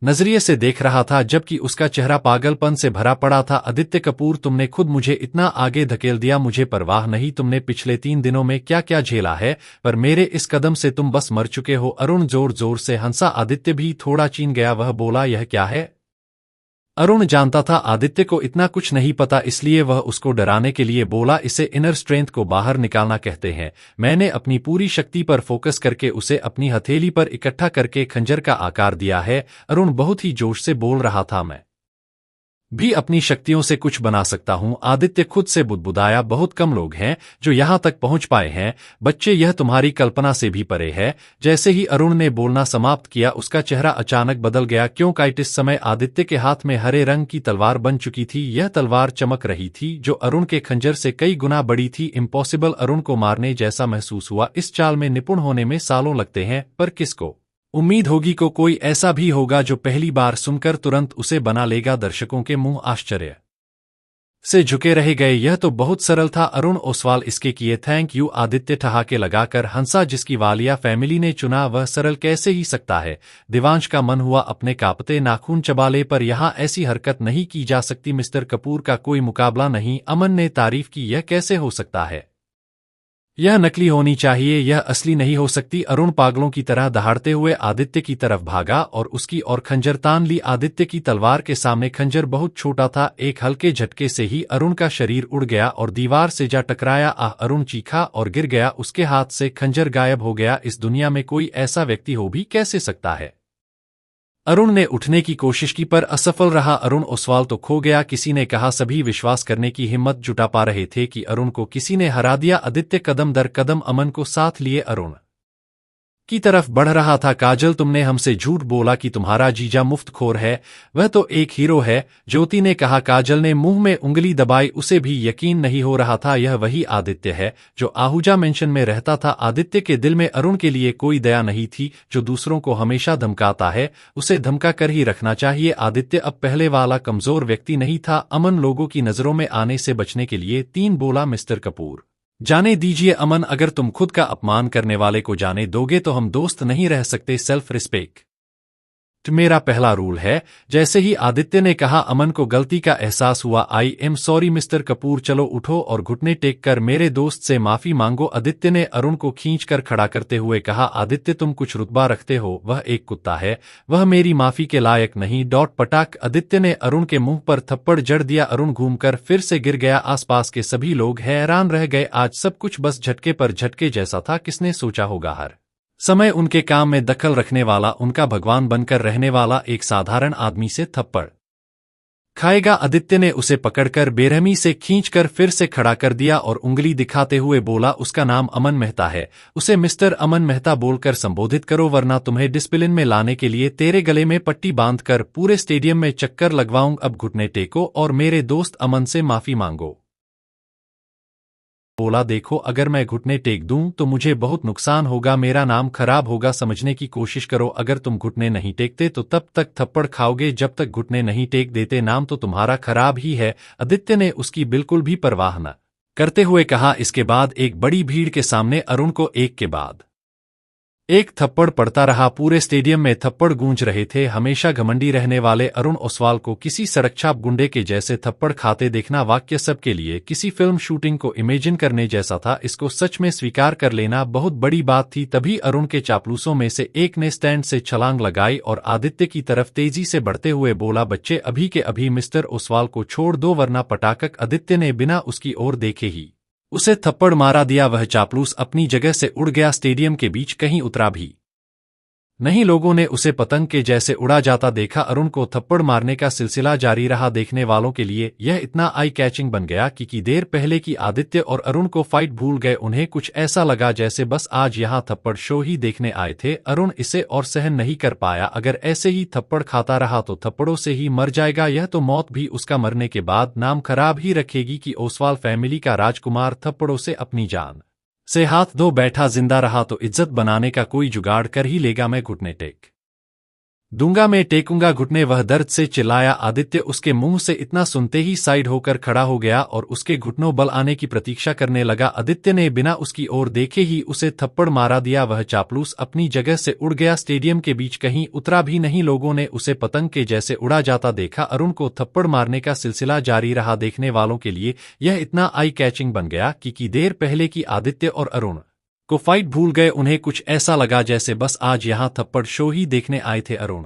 नजरिए से देख रहा था, जबकि उसका चेहरा पागलपन से भरा पड़ा था। आदित्य कपूर, तुमने खुद मुझे इतना आगे धकेल दिया, मुझे परवाह नहीं तुमने पिछले 3 दिनों में क्या क्या झेला है, पर मेरे इस कदम से तुम बस मर चुके हो। अरुण जोर जोर से हंसा। आदित्य भी थोड़ा चीन गया। वह बोला, यह क्या है? अरुण जानता था आदित्य को इतना कुछ नहीं पता, इसलिए वह उसको डराने के लिए बोला, इसे इनर स्ट्रेंथ को बाहर निकालना कहते हैं। मैंने अपनी पूरी शक्ति पर फोकस करके उसे अपनी हथेली पर इकट्ठा करके खंजर का आकार दिया है। अरुण बहुत ही जोश से बोल रहा था, मैं भी अपनी शक्तियों से कुछ बना सकता हूं। आदित्य खुद से बुदबुदाया, बहुत कम लोग हैं जो यहां तक पहुंच पाए हैं। बच्चे, यह तुम्हारी कल्पना से भी परे है। जैसे ही अरुण ने बोलना समाप्त किया, उसका चेहरा अचानक बदल गया, क्योंकि इस समय आदित्य के हाथ में हरे रंग की तलवार बन चुकी थी। यह तलवार चमक रही थी, जो अरुण के खंजर से कई गुना बड़ी थी। इम्पॉसिबल, अरुण को मारने जैसा महसूस हुआ। इस चाल में निपुण होने में सालों लगते हैं, पर किसको उम्मीद होगी को कोई ऐसा भी होगा जो पहली बार सुनकर तुरंत उसे बना लेगा। दर्शकों के मुंह आश्चर्य से झुके रह गए। यह तो बहुत सरल था अरुण ओसवाल, इसके किए थैंक यू। आदित्य ठहाके लगाकर हंसा, जिसकी वालिया फैमिली ने चुना वह सरल कैसे ही सकता है। देवांश का मन हुआ अपने कांपते नाखून चबा ले, पर यहां ऐसी हरकत नहीं की जा सकती। मिस्टर कपूर का कोई मुकाबला नहीं। अमन ने तारीफ की, यह कैसे हो सकता है? यह नकली होनी चाहिए, यह असली नहीं हो सकती। अरुण पागलों की तरह दहाड़ते हुए आदित्य की तरफ भागा और उसकी और खंजर तान ली। आदित्य की तलवार के सामने खंजर बहुत छोटा था। एक हल्के झटके से ही अरुण का शरीर उड़ गया और दीवार से जा टकराया। आह! अरुण चीखा और गिर गया। उसके हाथ से खंजर गायब हो गया। इस दुनिया में कोई ऐसा व्यक्ति हो भी कैसे सकता है? अरुण ने उठने की कोशिश की पर असफल रहा। अरुण ओसवाल तो खो गया। किसी ने कहा, सभी विश्वास करने की हिम्मत जुटा पा रहे थे कि अरुण को किसी ने हरा दिया। आदित्य कदम दर कदम अमन को साथ लिए अरुण की तरफ बढ़ रहा था। काजल, तुमने हमसे झूठ बोला कि तुम्हारा जीजा मुफ्तखोर है, वह तो एक हीरो है, ज्योति ने कहा। काजल ने मुंह में उंगली दबाई, उसे भी यकीन नहीं हो रहा था यह वही आदित्य है जो आहूजा मेंशन में रहता था। आदित्य के दिल में अरुण के लिए कोई दया नहीं थी। जो दूसरों को हमेशा धमकाता है उसे धमका कर ही रखना चाहिए। आदित्य अब पहले वाला कमजोर व्यक्ति नहीं था। अमन लोगों की नजरों में आने से बचने के लिए 3 बोला, मिस्टर कपूर जाने दीजिए अमन, अगर तुम खुद का अपमान करने वाले को जाने दोगे तो हम दोस्त नहीं रह सकते। सेल्फ रिस्पेक्ट मेरा पहला रूल है। जैसे ही आदित्य ने कहा, अमन को गलती का एहसास हुआ। I am sorry mister Kapoor, चलो उठो और घुटने टेक कर मेरे दोस्त से माफी मांगो। आदित्य ने अरुण को खींचकर खड़ा करते हुए कहा, आदित्य तुम कुछ रुतबा रखते हो, वह एक कुत्ता है, वह मेरी माफी के लायक नहीं। पटाक! आदित्य ने अरुण के मुंह पर थप्पड़ जड़ दिया। अरुण घूमकर फिर से गिर गया। आसपास के सभी लोग हैरान रह गए। आज सब कुछ बस झटके पर झटके जैसा था। किसने सोचा होगा हर समय उनके काम में दखल रखने वाला, उनका भगवान बनकर रहने वाला एक साधारण आदमी से थप्पड़ खाएगा। आदित्य ने उसे पकड़कर बेरहमी से खींचकर फिर से खड़ा कर दिया और उंगली दिखाते हुए बोला, उसका नाम अमन मेहता है, उसे मिस्टर अमन मेहता बोलकर संबोधित करो, वरना तुम्हें डिसिप्लिन में लाने के लिए तेरे गले में पट्टी बांधकर पूरे स्टेडियम में चक्कर लगवाऊं। अब घुटने टेको और मेरे दोस्त अमन से माफी मांगो। बोला, देखो अगर मैं घुटने टेक दूं तो मुझे बहुत नुकसान होगा, मेरा नाम खराब होगा। समझने की कोशिश करो, अगर तुम घुटने नहीं टेकते तो तब तक थप्पड़ खाओगे, जब तक घुटने नहीं टेक देते नाम तो तुम्हारा खराब ही है। आदित्य ने उसकी बिल्कुल भी परवाह न करते हुए कहा। इसके बाद एक बड़ी भीड़ के सामने अरुण को एक के बाद एक थप्पड़ पड़ता रहा। पूरे स्टेडियम में थप्पड़ गूंज रहे थे। हमेशा घमंडी रहने वाले अरुण ओसवाल को किसी सड़कछाप गुंडे के जैसे थप्पड़ खाते देखना वाक्य सबके लिए किसी फिल्म शूटिंग को इमेजिन करने जैसा था। इसको सच में स्वीकार कर लेना बहुत बड़ी बात थी। तभी अरुण के चापलूसों में से एक ने स्टैंड से छलांग लगाई और आदित्य की तरफ तेजी से बढ़ते हुए बोला, बच्चे अभी के अभी मिस्टर ओसवाल को छोड़ दो वरना पटाखक। आदित्य ने बिना उसकी ओर देखे ही उसे थप्पड़ मारा दिया। वह चापलूस अपनी जगह से उड़ गया, स्टेडियम के बीच कहीं उतरा भी नहीं। लोगों ने उसे पतंग के जैसे उड़ा जाता देखा। अरुण को थप्पड़ मारने का सिलसिला जारी रहा। देखने वालों के लिए यह इतना आई कैचिंग बन गया कि देर पहले की आदित्य और अरुण को फाइट भूल गए। उन्हें कुछ ऐसा लगा जैसे बस आज यहां थप्पड़ शो ही देखने आए थे। अरुण इसे और सहन नहीं कर पाया। अगर ऐसे ही थप्पड़ खाता रहा तो थप्पड़ों से ही मर जाएगा। यह तो मौत भी उसका मरने के बाद नाम खराब ही रखेगी कि ओसवाल फैमिली का राजकुमार थप्पड़ों से अपनी जान से हाथ धो बैठा। जिंदा रहा तो इज्जत बनाने का कोई जुगाड़ कर ही लेगा। मैं घुटने टेक दूंगा, मैं टेकूंगा घुटने, वह दर्द से चिल्लाया। आदित्य उसके मुंह से इतना सुनते ही साइड होकर खड़ा हो गया और उसके घुटनों बल आने की प्रतीक्षा करने लगा। आदित्य ने बिना उसकी ओर देखे ही उसे थप्पड़ मारा दिया। वह चापलूस अपनी जगह से उड़ गया, स्टेडियम के बीच कहीं उतरा भी नहीं। लोगों ने उसे पतंग के जैसे उड़ा जाता देखा। अरुण को थप्पड़ मारने का सिलसिला जारी रहा। देखने वालों के लिए यह इतना आई कैचिंग बन गया कि देर पहले की आदित्य और अरुण को फाइट भूल गए। उन्हें कुछ ऐसा लगा जैसे बस आज यहां थप्पड़ शो ही देखने आए थे। अरुण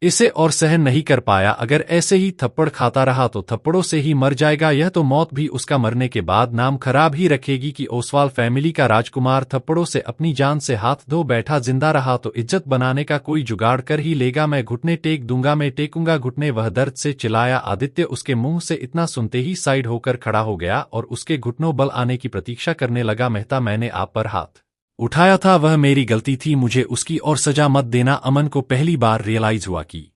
इसे और सहन नहीं कर पाया। अगर ऐसे ही थप्पड़ खाता रहा तो थप्पड़ों से ही मर जाएगा। यह तो मौत भी उसका मरने के बाद नाम खराब ही रखेगी कि ओसवाल फैमिली का राजकुमार थप्पड़ों से अपनी जान से हाथ धो बैठा। जिंदा रहा तो इज्जत बनाने का कोई जुगाड़ कर ही लेगा। मैं घुटने टेक दूंगा, मैं टेकूंगा घुटने, वह दर्द से चिल्लाया। आदित्य उसके मुंह से इतना सुनते ही साइड होकर खड़ा हो गया और उसके घुटनों बल आने की प्रतीक्षा करने लगा। मेहता, मैंने आप पर हाथ उठाया था, वह मेरी गलती थी, मुझे उसकी और सजा मत देना। अमन को पहली बार रियलाइज हुआ कि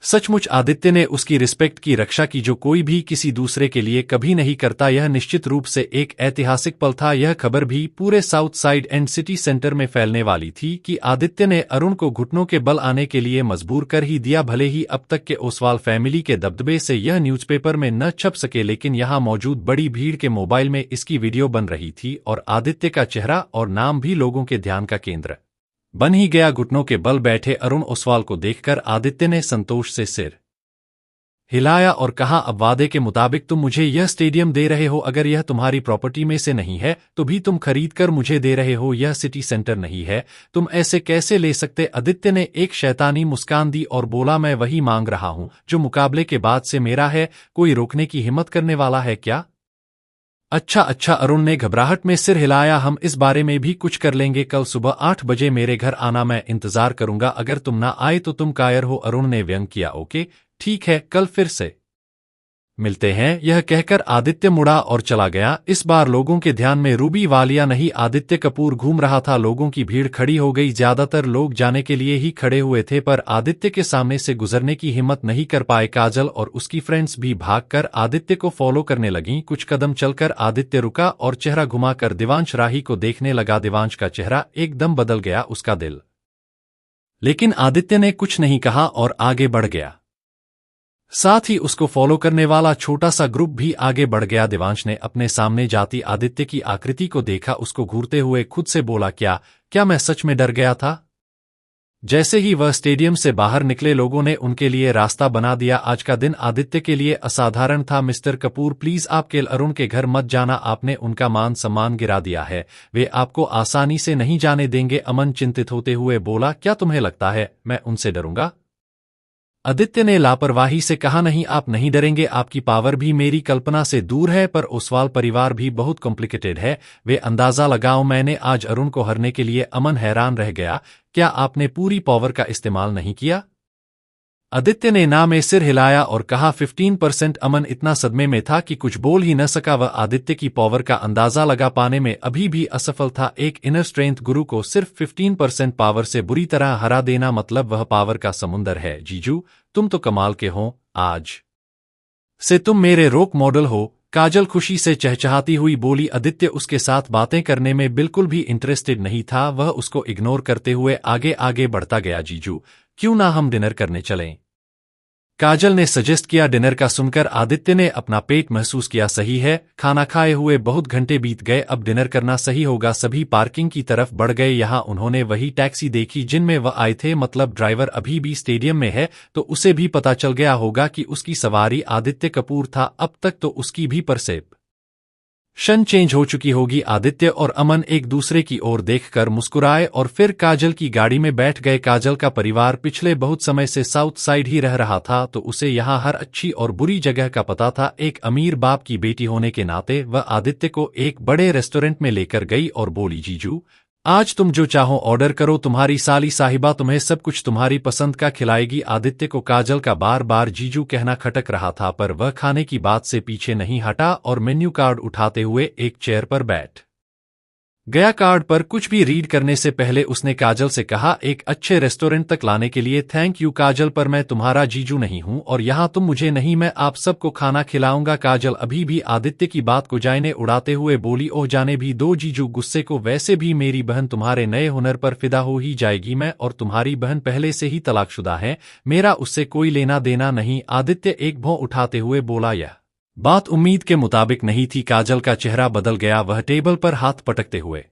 सचमुच आदित्य ने उसकी रिस्पेक्ट की रक्षा की जो कोई भी किसी दूसरे के लिए कभी नहीं करता। यह निश्चित रूप से एक ऐतिहासिक पल था। यह खबर भी पूरे south side and city centre में फैलने वाली थी कि आदित्य ने अरुण को घुटनों के बल आने के लिए मजबूर कर ही दिया। भले ही अब तक के ओसवाल फैमिली के दबदबे से यह न्यूज़पेपर में न छप सके, लेकिन यहां मौजूद बड़ी भीड़ के मोबाइल में इसकी वीडियो बन रही थी और आदित्य का चेहरा और नाम भी लोगों के ध्यान का केंद्र बन ही गया। घुटनों के बल बैठे अरुण ओसवाल को देखकर आदित्य ने संतोष से सिर हिलाया और कहा, अब वादे के मुताबिक तुम मुझे यह स्टेडियम दे रहे हो। अगर यह तुम्हारी प्रॉपर्टी में से नहीं है तो भी तुम खरीद कर मुझे दे रहे हो। यह सिटी सेंटर नहीं है, तुम ऐसे कैसे ले सकते? आदित्य ने एक शैतानी मुस्कान दी और बोला, मैं वही मांग रहा हूं जो मुकाबले के बाद से मेरा है। कोई रोकने की हिम्मत करने वाला है क्या? अच्छा अच्छा, अरुण ने घबराहट में सिर हिलाया। हम इस बारे में भी कुछ कर लेंगे। कल सुबह 8 बजे मेरे घर आना, मैं इंतजार करूंगा। अगर तुम ना आए तो तुम कायर हो। अरुण ने व्यंग किया। ओके ठीक है, कल फिर से मिलते हैं। यह कहकर आदित्य मुड़ा और चला गया। इस बार लोगों के ध्यान में रूबी वालिया नहीं आदित्य कपूर घूम रहा था। लोगों की भीड़ खड़ी हो गई। ज्यादातर लोग जाने के लिए ही खड़े हुए थे पर आदित्य के सामने से गुजरने की हिम्मत नहीं कर पाए। काजल और उसकी फ्रेंड्स भी भागकर आदित्य को फॉलो करने लगीं। कुछ कदम चलकर आदित्य रुका और चेहरा घुमाकर देवांश राही को देखने लगा। देवांश का चेहरा एकदम बदल गया, उसका दिल। लेकिन आदित्य ने कुछ नहीं कहा और आगे बढ़ गया। साथ ही उसको फॉलो करने वाला छोटा सा ग्रुप भी आगे बढ़ गया। देवांश ने अपने सामने जाती आदित्य की आकृति को देखा। उसको घूरते हुए खुद से बोला, क्या मैं सच में डर गया था? जैसे ही वह स्टेडियम से बाहर निकले लोगों ने उनके लिए रास्ता बना दिया। आज का दिन आदित्य के लिए असाधारण था। मिस्टर कपूर प्लीज आप केल अरुण के घर मत जाना, आपने उनका मान सम्मान गिरा दिया है, वे आपको आसानी से नहीं जाने देंगे। अमन चिंतित होते हुए बोला, क्या तुम्हें लगता है मैं उनसे डरूंगा? आदित्य ने लापरवाही से कहा, नहीं आप नहीं डरेंगे, आपकी पावर भी मेरी कल्पना से दूर है। पर ओसवाल परिवार भी बहुत कॉम्प्लिकेटेड है, वे अंदाजा लगाओ मैंने आज अरुण को हरने के लिए। अमन हैरान रह गया, क्या आपने पूरी पावर का इस्तेमाल नहीं किया? आदित्य ने ना में सिर हिलाया और कहा 15%। अमन इतना सदमे में था कि कुछ बोल ही न सका। वह आदित्य की पावर का अंदाजा लगा पाने में अभी भी असफल था। एक इनर स्ट्रेंथ गुरु को सिर्फ 15% पावर से बुरी तरह हरा देना मतलब वह पावर का समुंदर है। जीजू तुम तो कमाल के हो, आज से तुम मेरे रोक मॉडल हो। काजल खुशी से चहचहाती हुई बोली। आदित्य उसके साथ बातें करने में बिल्कुल भी इंटरेस्टेड नहीं था, वह उसको इग्नोर करते हुए आगे आगे बढ़ता गया। जीजू, क्यों ना हम डिनर करने चलें? काजल ने सजेस्ट किया। डिनर का सुनकर आदित्य ने अपना पेट महसूस किया। सही है, खाना खाए हुए बहुत घंटे बीत गए, अब डिनर करना सही होगा। सभी पार्किंग की तरफ बढ़ गए। यहाँ उन्होंने वही टैक्सी देखी जिनमें वह आए थे, मतलब ड्राइवर अभी भी स्टेडियम में है, तो उसे भी पता चल गया होगा कि उसकी सवारी आदित्य कपूर था। अब तक तो उसकी भी परसेप्शन चेंज हो चुकी होगी। आदित्य और अमन एक दूसरे की ओर देखकर मुस्कुराए और फिर काजल की गाड़ी में बैठ गए। काजल का परिवार पिछले बहुत समय से साउथ साइड ही रह रहा था, तो उसे यहाँ हर अच्छी और बुरी जगह का पता था। एक अमीर बाप की बेटी होने के नाते वह आदित्य को एक बड़े रेस्टोरेंट में लेकर गई और बोली, जीजू, आज तुम जो चाहो ऑर्डर करो, तुम्हारी साली साहिबा तुम्हें सब कुछ तुम्हारी पसंद का खिलाएगी। आदित्य को काजल का बार बार जीजू कहना खटक रहा था, पर वह खाने की बात से पीछे नहीं हटा और मेन्यू कार्ड उठाते हुए एक चेयर पर बैठ गया। कार्ड पर कुछ भी रीड करने से पहले उसने काजल से कहा, एक अच्छे रेस्टोरेंट तक लाने के लिए थैंक यू काजल, पर मैं तुम्हारा जीजू नहीं हूं और यहाँ तुम मुझे नहीं, मैं आप सबको खाना खिलाऊंगा। काजल अभी भी आदित्य की बात को जाने उड़ाते हुए बोली, ओह जाने भी दो जीजू गुस्से को, वैसे भी मेरी बहन तुम्हारे नए हुनर पर फिदा हो ही जाएगी। मैं और तुम्हारी बहन पहले से ही तलाकशुदा है, मेरा उससे कोई लेना देना नहीं। आदित्य एक भौं उठाते हुए बोला। यह बात उम्मीद के मुताबिक नहीं थी। काजल का चेहरा बदल गया, वह टेबल पर हाथ पटकते हुए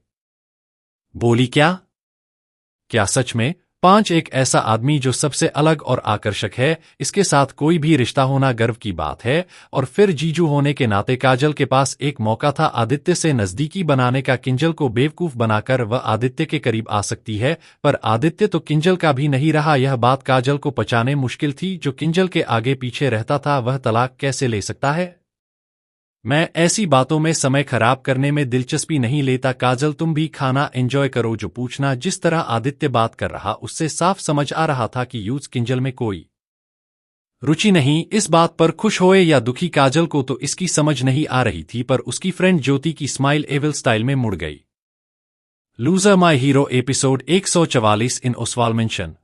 बोली, क्या सच में? 5 एक ऐसा आदमी जो सबसे अलग और आकर्षक है, इसके साथ कोई भी रिश्ता होना गर्व की बात है। और फिर जीजू होने के नाते काजल के पास एक मौका था आदित्य से नजदीकी बनाने का। किंजल को बेवकूफ बनाकर वह आदित्य के करीब आ सकती है, पर आदित्य तो किंजल का भी नहीं रहा। यह बात काजल को पचाने मुश्किल थी। जो किंजल के आगे पीछे रहता था वह तलाक कैसे ले सकता है? मैं ऐसी बातों में समय खराब करने में दिलचस्पी नहीं लेता। काजल, तुम भी खाना एंजॉय करो। जो पूछना, जिस तरह आदित्य बात कर रहा उससे साफ समझ आ रहा था कि यूज किंजल में कोई रुचि नहीं। इस बात पर खुश होए या दुखी काजल को तो इसकी समझ नहीं आ रही थी, पर उसकी फ्रेंड ज्योति की स्माइल एविल स्टाइल में मुड़ गई। लूजर माई हीरो एपिसोड 144 इन ओसवाल मेंशन।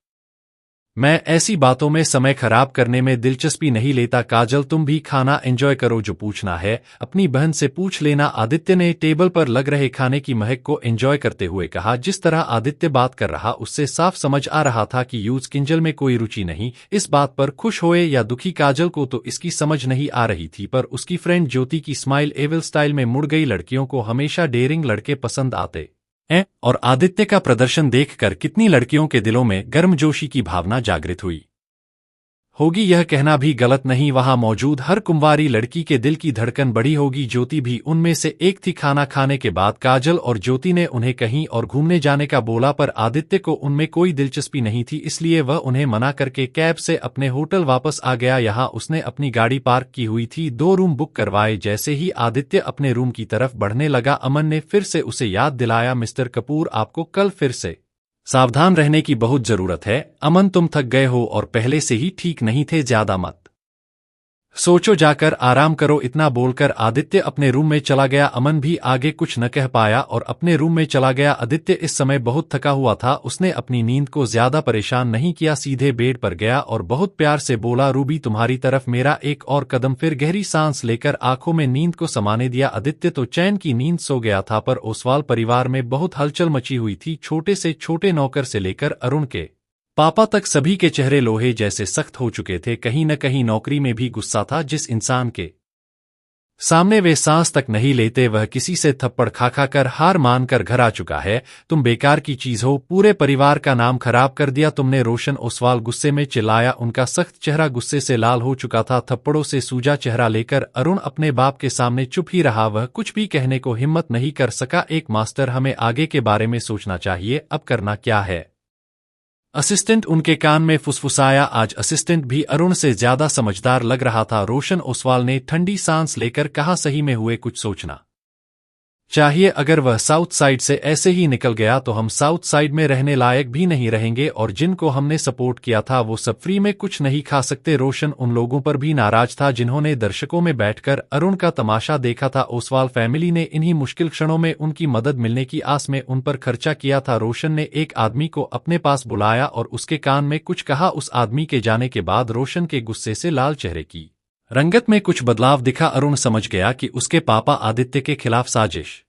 मैं ऐसी बातों में समय खराब करने में दिलचस्पी नहीं लेता। काजल, तुम भी खाना एंजॉय करो। जो पूछना है अपनी बहन से पूछ लेना। आदित्य ने टेबल पर लग रहे खाने की महक को एंजॉय करते हुए कहा। जिस तरह आदित्य बात कर रहा उससे साफ समझ आ रहा था कि यूज किंजल में कोई रुचि नहीं। इस बात पर खुश होए या दुखी काजल को तो इसकी समझ नहीं आ रही थी, पर उसकी फ्रेंड ज्योति की स्माइल एविल स्टाइल में मुड़ गई। लड़कियों को हमेशा डेयरिंग लड़के पसंद आते और आदित्य का प्रदर्शन देखकर कितनी लड़कियों के दिलों में गर्मजोशी की भावना जागृत हुई होगी, यह कहना भी गलत नहीं। वहां मौजूद हर कुंवारी लड़की के दिल की धड़कन बढ़ी होगी। ज्योति भी उनमें से एक थी। खाना खाने के बाद काजल और ज्योति ने उन्हें कहीं और घूमने जाने का बोला, पर आदित्य को उनमें कोई दिलचस्पी नहीं थी, इसलिए वह उन्हें मना करके कैब से अपने होटल वापस आ गया। यहाँ उसने अपनी गाड़ी पार्क की हुई थी, 2 रूम बुक करवाए। जैसे ही आदित्य अपने रूम की तरफ बढ़ने लगा, अमन ने फिर से उसे याद दिलाया, मिस्टर कपूर, आपको कल फिर से सावधान रहने की बहुत जरूरत है। अमन, तुम थक गए हो और पहले से ही ठीक नहीं थे, ज्यादा मत सोचो, जाकर आराम करो। इतना बोलकर आदित्य अपने रूम में चला गया। अमन भी आगे कुछ न कह पाया और अपने रूम में चला गया। आदित्य इस समय बहुत थका हुआ था, उसने अपनी नींद को ज्यादा परेशान नहीं किया, सीधे बेड पर गया और बहुत प्यार से बोला, रूबी तुम्हारी तरफ मेरा एक और कदम। फिर गहरी सांस लेकर आंखों में नींद को समाने दिया। आदित्य तो चैन की नींद सो गया था, पर ओसवाल परिवार में बहुत हलचल मची हुई थी। छोटे से छोटे नौकर से लेकर अरुण के पापा तक सभी के चेहरे लोहे जैसे सख्त हो चुके थे। कहीं न कहीं नौकरी में भी गुस्सा था। जिस इंसान के सामने वे सांस तक नहीं लेते, वह किसी से थप्पड़ खा खा कर हार मानकर घर आ चुका है। तुम बेकार की चीज हो, पूरे परिवार का नाम खराब कर दिया तुमने। रोशन ओसवाल गुस्से में चिल्लाया, उनका सख्त चेहरा गुस्से से लाल हो चुका था। थप्पड़ों से सूजा चेहरा लेकर अरुण अपने बाप के सामने चुप ही रहा, वह कुछ भी कहने को हिम्मत नहीं कर सका। एक मास्टर, हमें आगे के बारे में सोचना चाहिए, अब करना क्या है? असिस्टेंट उनके कान में फुसफुसाया। आज असिस्टेंट भी अरुण से ज्यादा समझदार लग रहा था। रोशन ओसवाल ने ठंडी सांस लेकर कहा, सही में हुए कुछ सोचना चाहिए। अगर वह साउथ साइड से ऐसे ही निकल गया तो हम साउथ साइड में रहने लायक भी नहीं रहेंगे, और जिनको हमने सपोर्ट किया था वो सब फ्री में कुछ नहीं खा सकते। रोशन उन लोगों पर भी नाराज था जिन्होंने दर्शकों में बैठकर अरुण का तमाशा देखा था। ओसवाल फैमिली ने इन्हीं मुश्किल क्षणों में उनकी मदद मिलने की आस में उन पर खर्चा किया था। रोशन ने एक आदमी को अपने पास बुलाया और उसके कान में कुछ कहा। उस आदमी के जाने के बाद रोशन के गुस्से से लाल चेहरे की रंगत में कुछ बदलाव दिखा। अरुण समझ गया कि उसके पापा आदित्य के खिलाफ साजिश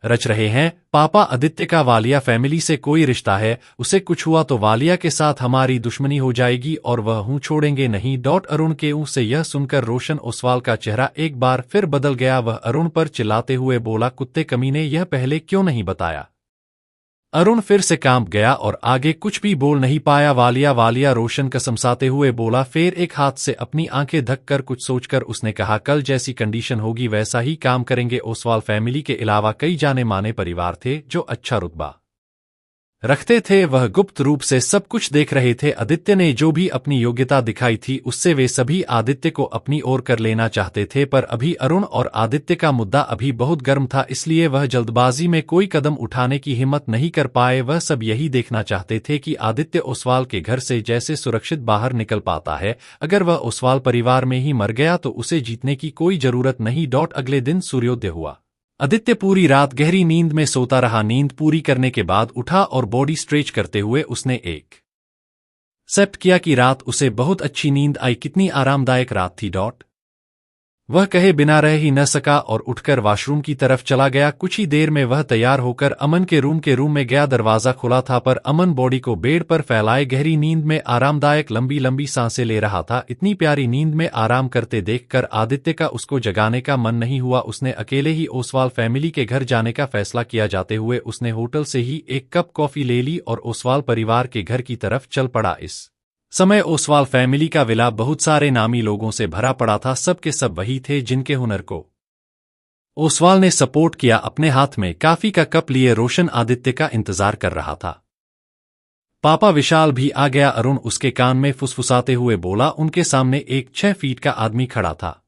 रच रहे हैं। पापा आदित्य का वालिया फैमिली से कोई रिश्ता है, उसे कुछ हुआ तो वालिया के साथ हमारी दुश्मनी हो जाएगी और वह हूं छोड़ेंगे नहीं। अरुण के मुंह से यह सुनकर रोशन ओसवाल का चेहरा एक बार फिर बदल गया। वह अरुण पर चिल्लाते हुए बोला, कुत्ते कमीने, यह पहले क्यों नहीं बताया? अरुण फिर से कांप गया और आगे कुछ भी बोल नहीं पाया। वालिया रोशन कसमसाते हुए बोला। फिर एक हाथ से अपनी आंखें ढककर कुछ सोचकर उसने कहा, कल जैसी कंडीशन होगी वैसा ही काम करेंगे। ओसवाल फैमिली के अलावा कई जाने माने परिवार थे जो अच्छा रुतबा रखते थे, वह गुप्त रूप से सब कुछ देख रहे थे। आदित्य ने जो भी अपनी योग्यता दिखाई थी उससे वे सभी आदित्य को अपनी ओर कर लेना चाहते थे, पर अभी अरुण और आदित्य का मुद्दा अभी बहुत गर्म था, इसलिए वह जल्दबाजी में कोई कदम उठाने की हिम्मत नहीं कर पाए। वह सब यही देखना चाहते थे कि आदित्य ओसवाल के घर से जैसे सुरक्षित बाहर निकल पाता है। अगर वह ओसवाल परिवार में ही मर गया तो उसे जीतने की कोई जरूरत नहीं। अगले दिन सूर्योदय हुआ। आदित्य पूरी रात गहरी नींद में सोता रहा। नींद पूरी करने के बाद उठा और बॉडी स्ट्रेच करते हुए उसने एक एक्सेप्ट किया कि रात उसे बहुत अच्छी नींद आई। कितनी आरामदायक रात थी। वह कहे बिना रह ही न सका और उठकर वॉशरूम की तरफ चला गया। कुछ ही देर में वह तैयार होकर अमन के रूम में गया। दरवाजा खुला था पर अमन बॉडी को बेड पर फैलाए गहरी नींद में आरामदायक लंबी लंबी सांसें ले रहा था। इतनी प्यारी नींद में आराम करते देखकर आदित्य का उसको जगाने का मन नहीं हुआ। उसने अकेले ही ओसवाल फैमिली के घर जाने का फैसला किया। जाते हुए उसने होटल से ही एक कप कॉफी ले ली और ओसवाल परिवार के घर की तरफ चल पड़ा। इस समय ओसवाल फैमिली का विला बहुत सारे नामी लोगों से भरा पड़ा था। सब के सब वही थे जिनके हुनर को ओसवाल ने सपोर्ट किया। अपने हाथ में कॉफी का कप लिए रोशन आदित्य का इंतजार कर रहा था। पापा विशाल भी आ गया। अरुण उसके कान में फुसफुसाते हुए बोला। उनके सामने एक 6 फीट का आदमी खड़ा था।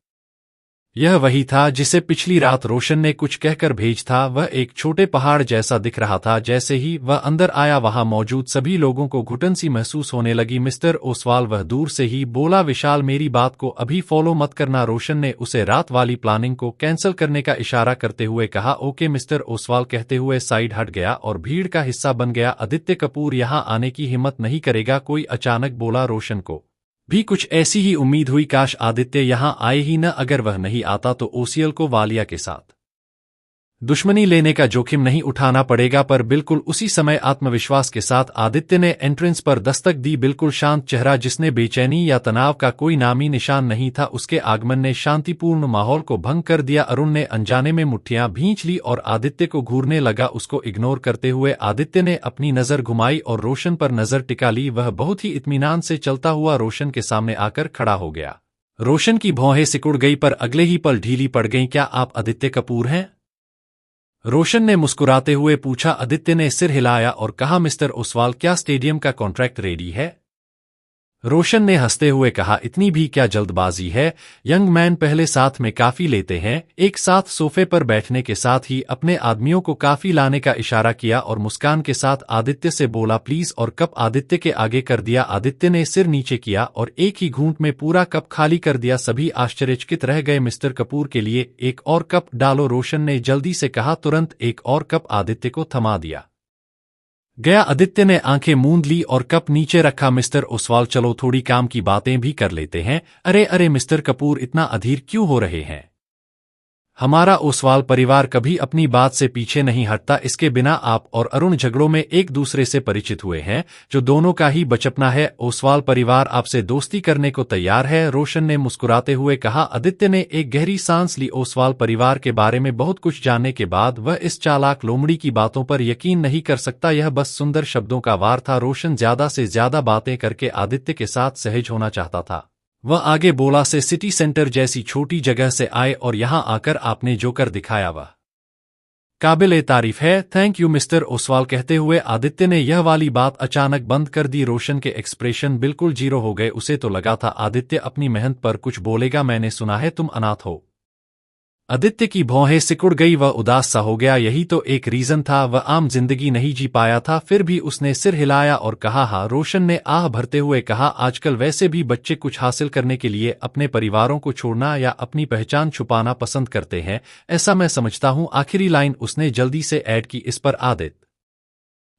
यह वही था जिसे पिछली रात रोशन ने कुछ कहकर भेज था। वह एक छोटे पहाड़ जैसा दिख रहा था। जैसे ही वह अंदर आया वहां मौजूद सभी लोगों को घुटन सी महसूस होने लगी। मिस्टर ओसवाल, वह दूर से ही बोला। विशाल, मेरी बात को अभी फॉलो मत करना। रोशन ने उसे रात वाली प्लानिंग को कैंसिल करने का इशारा करते हुए कहा। ओके मिस्टर ओसवाल कहते हुए साइड हट गया और भीड़ का हिस्सा बन गया। आदित्य कपूर यहां आने की हिम्मत नहीं करेगा, कोई अचानक बोला। रोशन को भी कुछ ऐसी ही उम्मीद हुई, काश आदित्य यहां आए ही न। अगर वह नहीं आता तो ओसीएल को वालिया के साथ दुश्मनी लेने का जोखिम नहीं उठाना पड़ेगा। पर बिल्कुल उसी समय आत्मविश्वास के साथ आदित्य ने एंट्रेंस पर दस्तक दी। बिल्कुल शांत चेहरा जिसने बेचैनी या तनाव का कोई नामी निशान नहीं था। उसके आगमन ने शांतिपूर्ण माहौल को भंग कर दिया। अरुण ने अनजाने में मुट्ठियां भींच ली और आदित्य को घूरने लगा। उसको इग्नोर करते हुए आदित्य ने अपनी नजर घुमाई और रोशन पर नजर टिका ली। वह बहुत ही इत्मीनान से चलता हुआ रोशन के सामने आकर खड़ा हो गया। रोशन की भौहें सिकुड़ गई पर अगले ही पल ढीली पड़ गईं। क्या आप आदित्य कपूर हैं? रोशन ने मुस्कुराते हुए पूछा। आदित्य ने सिर हिलाया और कहा, मिस्टर ओसवाल, क्या स्टेडियम का कॉन्ट्रैक्ट रेडी है? रोशन ने हंसते हुए कहा, इतनी भी क्या जल्दबाजी है यंग मैन, पहले साथ में काफी लेते हैं। एक साथ सोफे पर बैठने के साथ ही अपने आदमियों को काफी लाने का इशारा किया और मुस्कान के साथ आदित्य से बोला, प्लीज, और कप आदित्य के आगे कर दिया। आदित्य ने सिर नीचे किया और एक ही घूंट में पूरा कप खाली कर दिया। सभी आश्चर्यचकित रह गए। मिस्टर कपूर के लिए एक और कप डालो, रोशन ने जल्दी से कहा। तुरंत एक और कप आदित्य को थमा दिया गया। आदित्य ने आंखें मूंद ली और कप नीचे रखा। मिस्टर ओसवाल, चलो थोड़ी काम की बातें भी कर लेते हैं। अरे अरे मिस्टर कपूर, इतना अधीर क्यों हो रहे हैं? हमारा ओसवाल परिवार कभी अपनी बात से पीछे नहीं हटता। इसके बिना आप और अरुण झगड़ों में एक दूसरे से परिचित हुए हैं, जो दोनों का ही बचपना है। ओसवाल परिवार आपसे दोस्ती करने को तैयार है, रोशन ने मुस्कुराते हुए कहा। आदित्य ने एक गहरी सांस ली। ओसवाल परिवार के बारे में बहुत कुछ जानने के बाद वह इस चालाक लोमड़ी की बातों पर यकीन नहीं कर सकता। यह बस सुंदर शब्दों का वार था। रोशन ज्यादा से ज्यादा बातें करके आदित्य के साथ सहज होना चाहता था। वह आगे बोला, से सिटी सेंटर जैसी छोटी जगह से आए और यहां आकर आपने जो कर दिखाया वह काबिले तारीफ है। थैंक यू मिस्टर ओसवाल कहते हुए आदित्य ने यह वाली बात अचानक बंद कर दी। रोशन के एक्सप्रेशन बिल्कुल जीरो हो गए। उसे तो लगा था आदित्य अपनी मेहनत पर कुछ बोलेगा। मैंने सुना है तुम अनाथ हो। आदित्य की भौहें सिकुड़ गई। वह उदास सा हो गया। यही तो एक रीजन था, वह आम जिंदगी नहीं जी पाया था। फिर भी उसने सिर हिलाया और कहा, हाँ। रोशन ने आह भरते हुए कहा, आजकल वैसे भी बच्चे कुछ हासिल करने के लिए अपने परिवारों को छोड़ना या अपनी पहचान छुपाना पसंद करते हैं, ऐसा मैं समझता हूं। आखिरी लाइन उसने जल्दी से ऐड की। इस पर आदित्य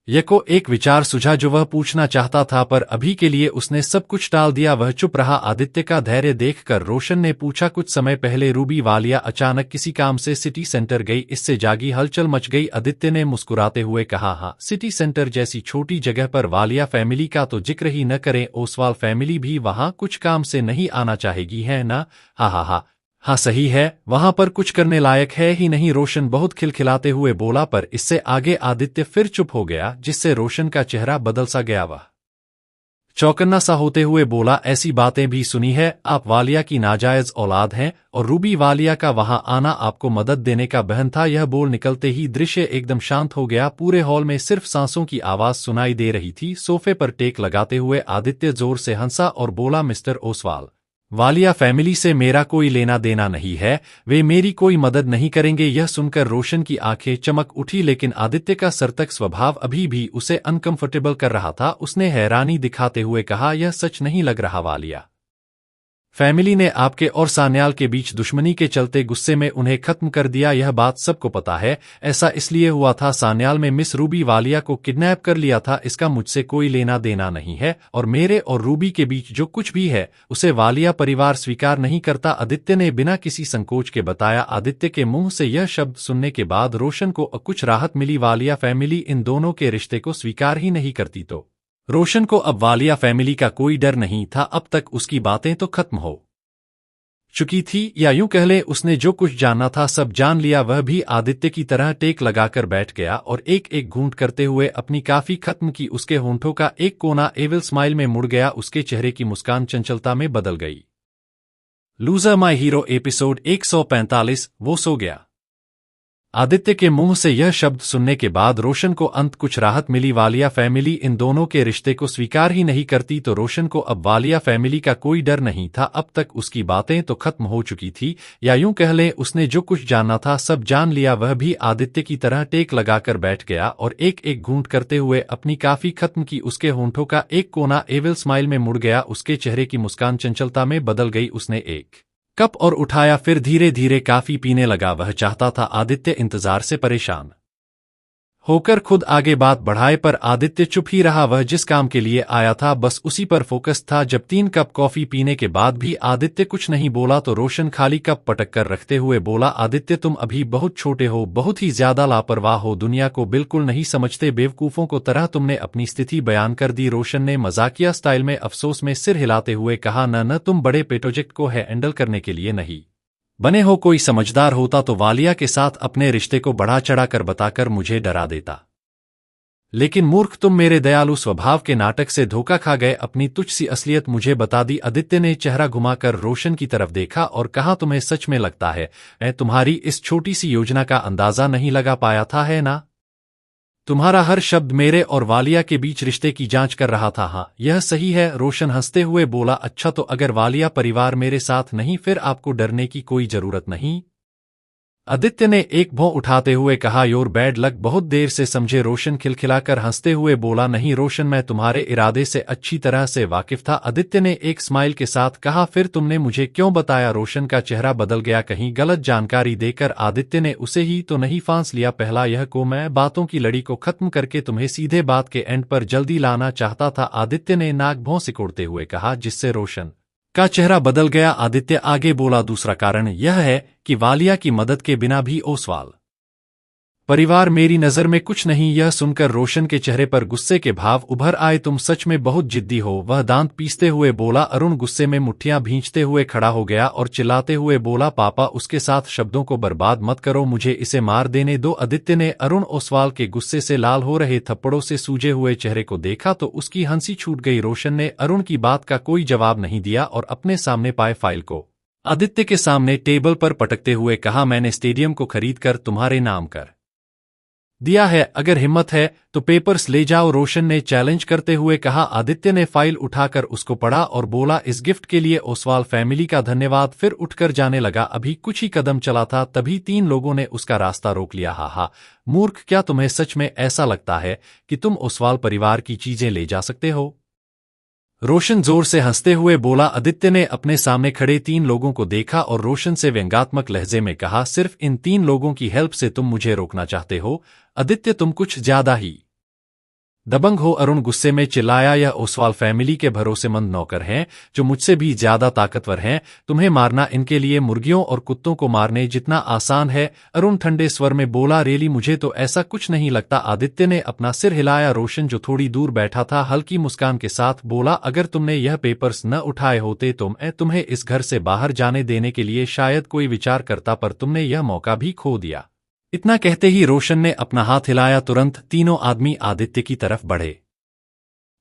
यको एक विचार सुझा जो वह पूछना चाहता था, पर अभी के लिए उसने सब कुछ टाल दिया। वह चुप रहा। आदित्य का धैर्य देखकर रोशन ने पूछा, कुछ समय पहले रूबी वालिया अचानक किसी काम से सिटी सेंटर गई, इससे जागी हलचल मच गई। आदित्य ने मुस्कुराते हुए कहा, हाँ, सिटी सेंटर जैसी छोटी जगह पर वालिया फैमिली का तो जिक्र ही न करें। ओसवाल फैमिली भी वहां कुछ काम से नहीं आना चाहेगी, है ना? हा हा हा। हाँ सही है, वहां पर कुछ करने लायक है ही नहीं। रोशन बहुत खिलखिलाते हुए बोला, पर इससे आगे आदित्य फिर चुप हो गया, जिससे रोशन का चेहरा बदल सा गया। वह चौकन्ना सा होते हुए बोला, ऐसी बातें भी सुनी है, आप वालिया की नाजायज औलाद हैं और रूबी वालिया का वहां आना आपको मदद देने का बहन था। यह बोल निकलते ही दृश्य एकदम शांत हो गया। पूरे हॉल में सिर्फ सांसों की आवाज सुनाई दे रही थी। सोफे पर टेक लगाते हुए आदित्य जोर से हंसा और बोला, मिस्टर ओसवाल, वालिया फैमिली से मेरा कोई लेना देना नहीं है, वे मेरी कोई मदद नहीं करेंगे। यह सुनकर रोशन की आंखें चमक उठी, लेकिन आदित्य का सरतक स्वभाव अभी भी उसे अनकंफर्टेबल कर रहा था। उसने हैरानी दिखाते हुए कहा, यह सच नहीं लग रहा वालिया फैमिली ने आपके और सान्याल के बीच दुश्मनी के चलते गुस्से में उन्हें खत्म कर दिया। यह बात सबको पता है। ऐसा इसलिए हुआ था, सान्याल में मिस रूबी वालिया को किडनैप कर लिया था। इसका मुझसे कोई लेना देना नहीं है और मेरे और रूबी के बीच जो कुछ भी है उसे वालिया परिवार स्वीकार नहीं करता, आदित्य ने बिना किसी संकोच के बताया। आदित्य के मुंह से यह शब्द सुनने के बाद रोशन को कुछ राहत मिली। वालिया फैमिली इन दोनों के रिश्ते को स्वीकार ही नहीं करती तो रोशन को अब वालिया फैमिली का कोई डर नहीं था। अब तक उसकी बातें तो खत्म हो चुकी थी, या यूं कह ले उसने जो कुछ जानना था सब जान लिया। वह भी आदित्य की तरह टेक लगाकर बैठ गया और एक एक घूंट करते हुए अपनी काफी खत्म की। उसके होंठों का एक कोना एविल स्माइल में मुड़ गया, उसके चेहरे की मुस्कान चंचलता में बदल गई। लूजर माय हीरो एपिसोड 145, वो सो गया। आदित्य के मुंह से यह शब्द सुनने के बाद रोशन को अंत कुछ राहत मिली। वालिया फैमिली इन दोनों के रिश्ते को स्वीकार ही नहीं करती तो रोशन को अब वालिया फैमिली का कोई डर नहीं था। अब तक उसकी बातें तो खत्म हो चुकी थी, या यूं कह लें उसने जो कुछ जानना था सब जान लिया। वह भी आदित्य की तरह टेक लगाकर बैठ गया और एक एक घूंट करते हुए अपनी काफी खत्म की। उसके होंठों का एक कोना एविल स्माइल में मुड़ गया, उसके चेहरे की मुस्कान चंचलता में बदल गई। उसने एक कप और उठाया, फिर धीरे धीरे काफी पीने लगा। वह चाहता था आदित्य इंतजार से परेशान होकर खुद आगे बात बढ़ाए, पर आदित्य चुप ही रहा। वह जिस काम के लिए आया था बस उसी पर फोकस था। जब 3 कप कॉफी पीने के बाद भी आदित्य कुछ नहीं बोला तो रोशन खाली कप पटक कर रखते हुए बोला, आदित्य तुम अभी बहुत छोटे हो, बहुत ही ज्यादा लापरवाह हो, दुनिया को बिल्कुल नहीं समझते, बेवकूफों को तरह तुमने अपनी स्थिति बयान कर दी। रोशन ने मजाकिया स्टाइल में अफसोस में सिर हिलाते हुए कहा, न तुम बड़े प्रोजेक्ट को हैंडल करने के लिए नहीं बने हो, कोई समझदार होता तो वालिया के साथ अपने रिश्ते को बढ़ा चढ़ाकर बताकर मुझे डरा देता, लेकिन मूर्ख तुम मेरे दयालु स्वभाव के नाटक से धोखा खा गए, अपनी तुच्छ सी असलियत मुझे बता दी। आदित्य ने चेहरा घुमाकर रोशन की तरफ देखा और कहा, तुम्हें सच में लगता है मैं तुम्हारी इस छोटी सी योजना का अंदाजा नहीं लगा पाया था, है ना? तुम्हारा हर शब्द मेरे और वालिया के बीच रिश्ते की जांच कर रहा था। हाँ, यह सही है, रोशन हंसते हुए बोला। अच्छा, तो अगर वालिया परिवार मेरे साथ नहीं फिर आपको डरने की कोई जरूरत नहीं, आदित्य ने एक भौं उठाते हुए कहा। योर बैड लक, बहुत देर से समझे, रोशन खिलखिलाकर हंसते हुए बोला। नहीं रोशन, मैं तुम्हारे इरादे से अच्छी तरह से वाकिफ था, आदित्य ने एक स्माइल के साथ कहा। फिर तुमने मुझे क्यों बताया? रोशन का चेहरा बदल गया, कहीं गलत जानकारी देकर आदित्य ने उसे ही तो नहीं फांस लिया। पहला यह को मैं बातों की लड़ी को खत्म करके तुम्हें सीधे बात के एंड पर जल्दी लाना चाहता था, आदित्य ने नाक भौं सिकोड़ते हुए कहा, जिससे रोशन का चेहरा बदल गया। आदित्य आगे बोला, दूसरा कारण यह है कि वालिया की मदद के बिना भी ओसवाल परिवार मेरी नजर में कुछ नहीं। यह सुनकर रोशन के चेहरे पर गुस्से के भाव उभर आए। तुम सच में बहुत जिद्दी हो, वह दांत पीसते हुए बोला। अरुण गुस्से में मुट्ठियां भींचते हुए खड़ा हो गया और चिल्लाते हुए बोला, पापा उसके साथ शब्दों को बर्बाद मत करो, मुझे इसे मार देने दो। आदित्य ने अरुण ओसवाल के गुस्से से लाल हो रहे थप्पड़ों से सूजे हुए चेहरे को देखा तो उसकी हंसी छूट गई। रोशन ने अरुण की बात का कोई जवाब नहीं दिया और अपने सामने पाए फाइल को आदित्य के सामने टेबल पर पटकते हुए कहा, मैंने स्टेडियम को खरीदकर तुम्हारे नाम कर दिया है, अगर हिम्मत है तो पेपर्स ले जाओ, रोशन ने चैलेंज करते हुए कहा। आदित्य ने फाइल उठाकर उसको पढ़ा और बोला, इस गिफ्ट के लिए ओसवाल फैमिली का धन्यवाद, फिर उठकर जाने लगा। अभी कुछ ही कदम चला था तभी 3 लोगों ने उसका रास्ता रोक लिया। हा, मूर्ख, क्या तुम्हें सच में ऐसा लगता है कि तुम ओसवाल परिवार की चीजें ले जा सकते हो? रोशन जोर से हंसते हुए बोला। आदित्य ने अपने सामने खड़े 3 लोगों को देखा और रोशन से व्यंग्यात्मक लहजे में कहा, सिर्फ इन 3 लोगों की हेल्प से तुम मुझे रोकना चाहते हो? आदित्य, तुम कुछ ज्यादा ही दबंग हो, अरुण गुस्से में चिल्लाया। यह ओसवाल फैमिली के भरोसेमंद नौकर हैं जो मुझसे भी ज्यादा ताकतवर हैं। तुम्हें मारना इनके लिए मुर्गियों और कुत्तों को मारने जितना आसान है। अरुण ठंडे स्वर में बोला, रेली मुझे तो ऐसा कुछ नहीं लगता। आदित्य ने अपना सिर हिलाया। रोशन जो थोड़ी दूर बैठा था हल्की मुस्कान के साथ बोला, अगर तुमने यह पेपर्स न उठाए होते तो मैं तुम्हें इस घर से बाहर जाने देने के लिए शायद कोई विचार करता, पर तुमने यह मौका भी खो दिया। इतना कहते ही रोशन ने अपना हाथ हिलाया। तुरंत तीनों आदमी आदित्य की तरफ बढ़े।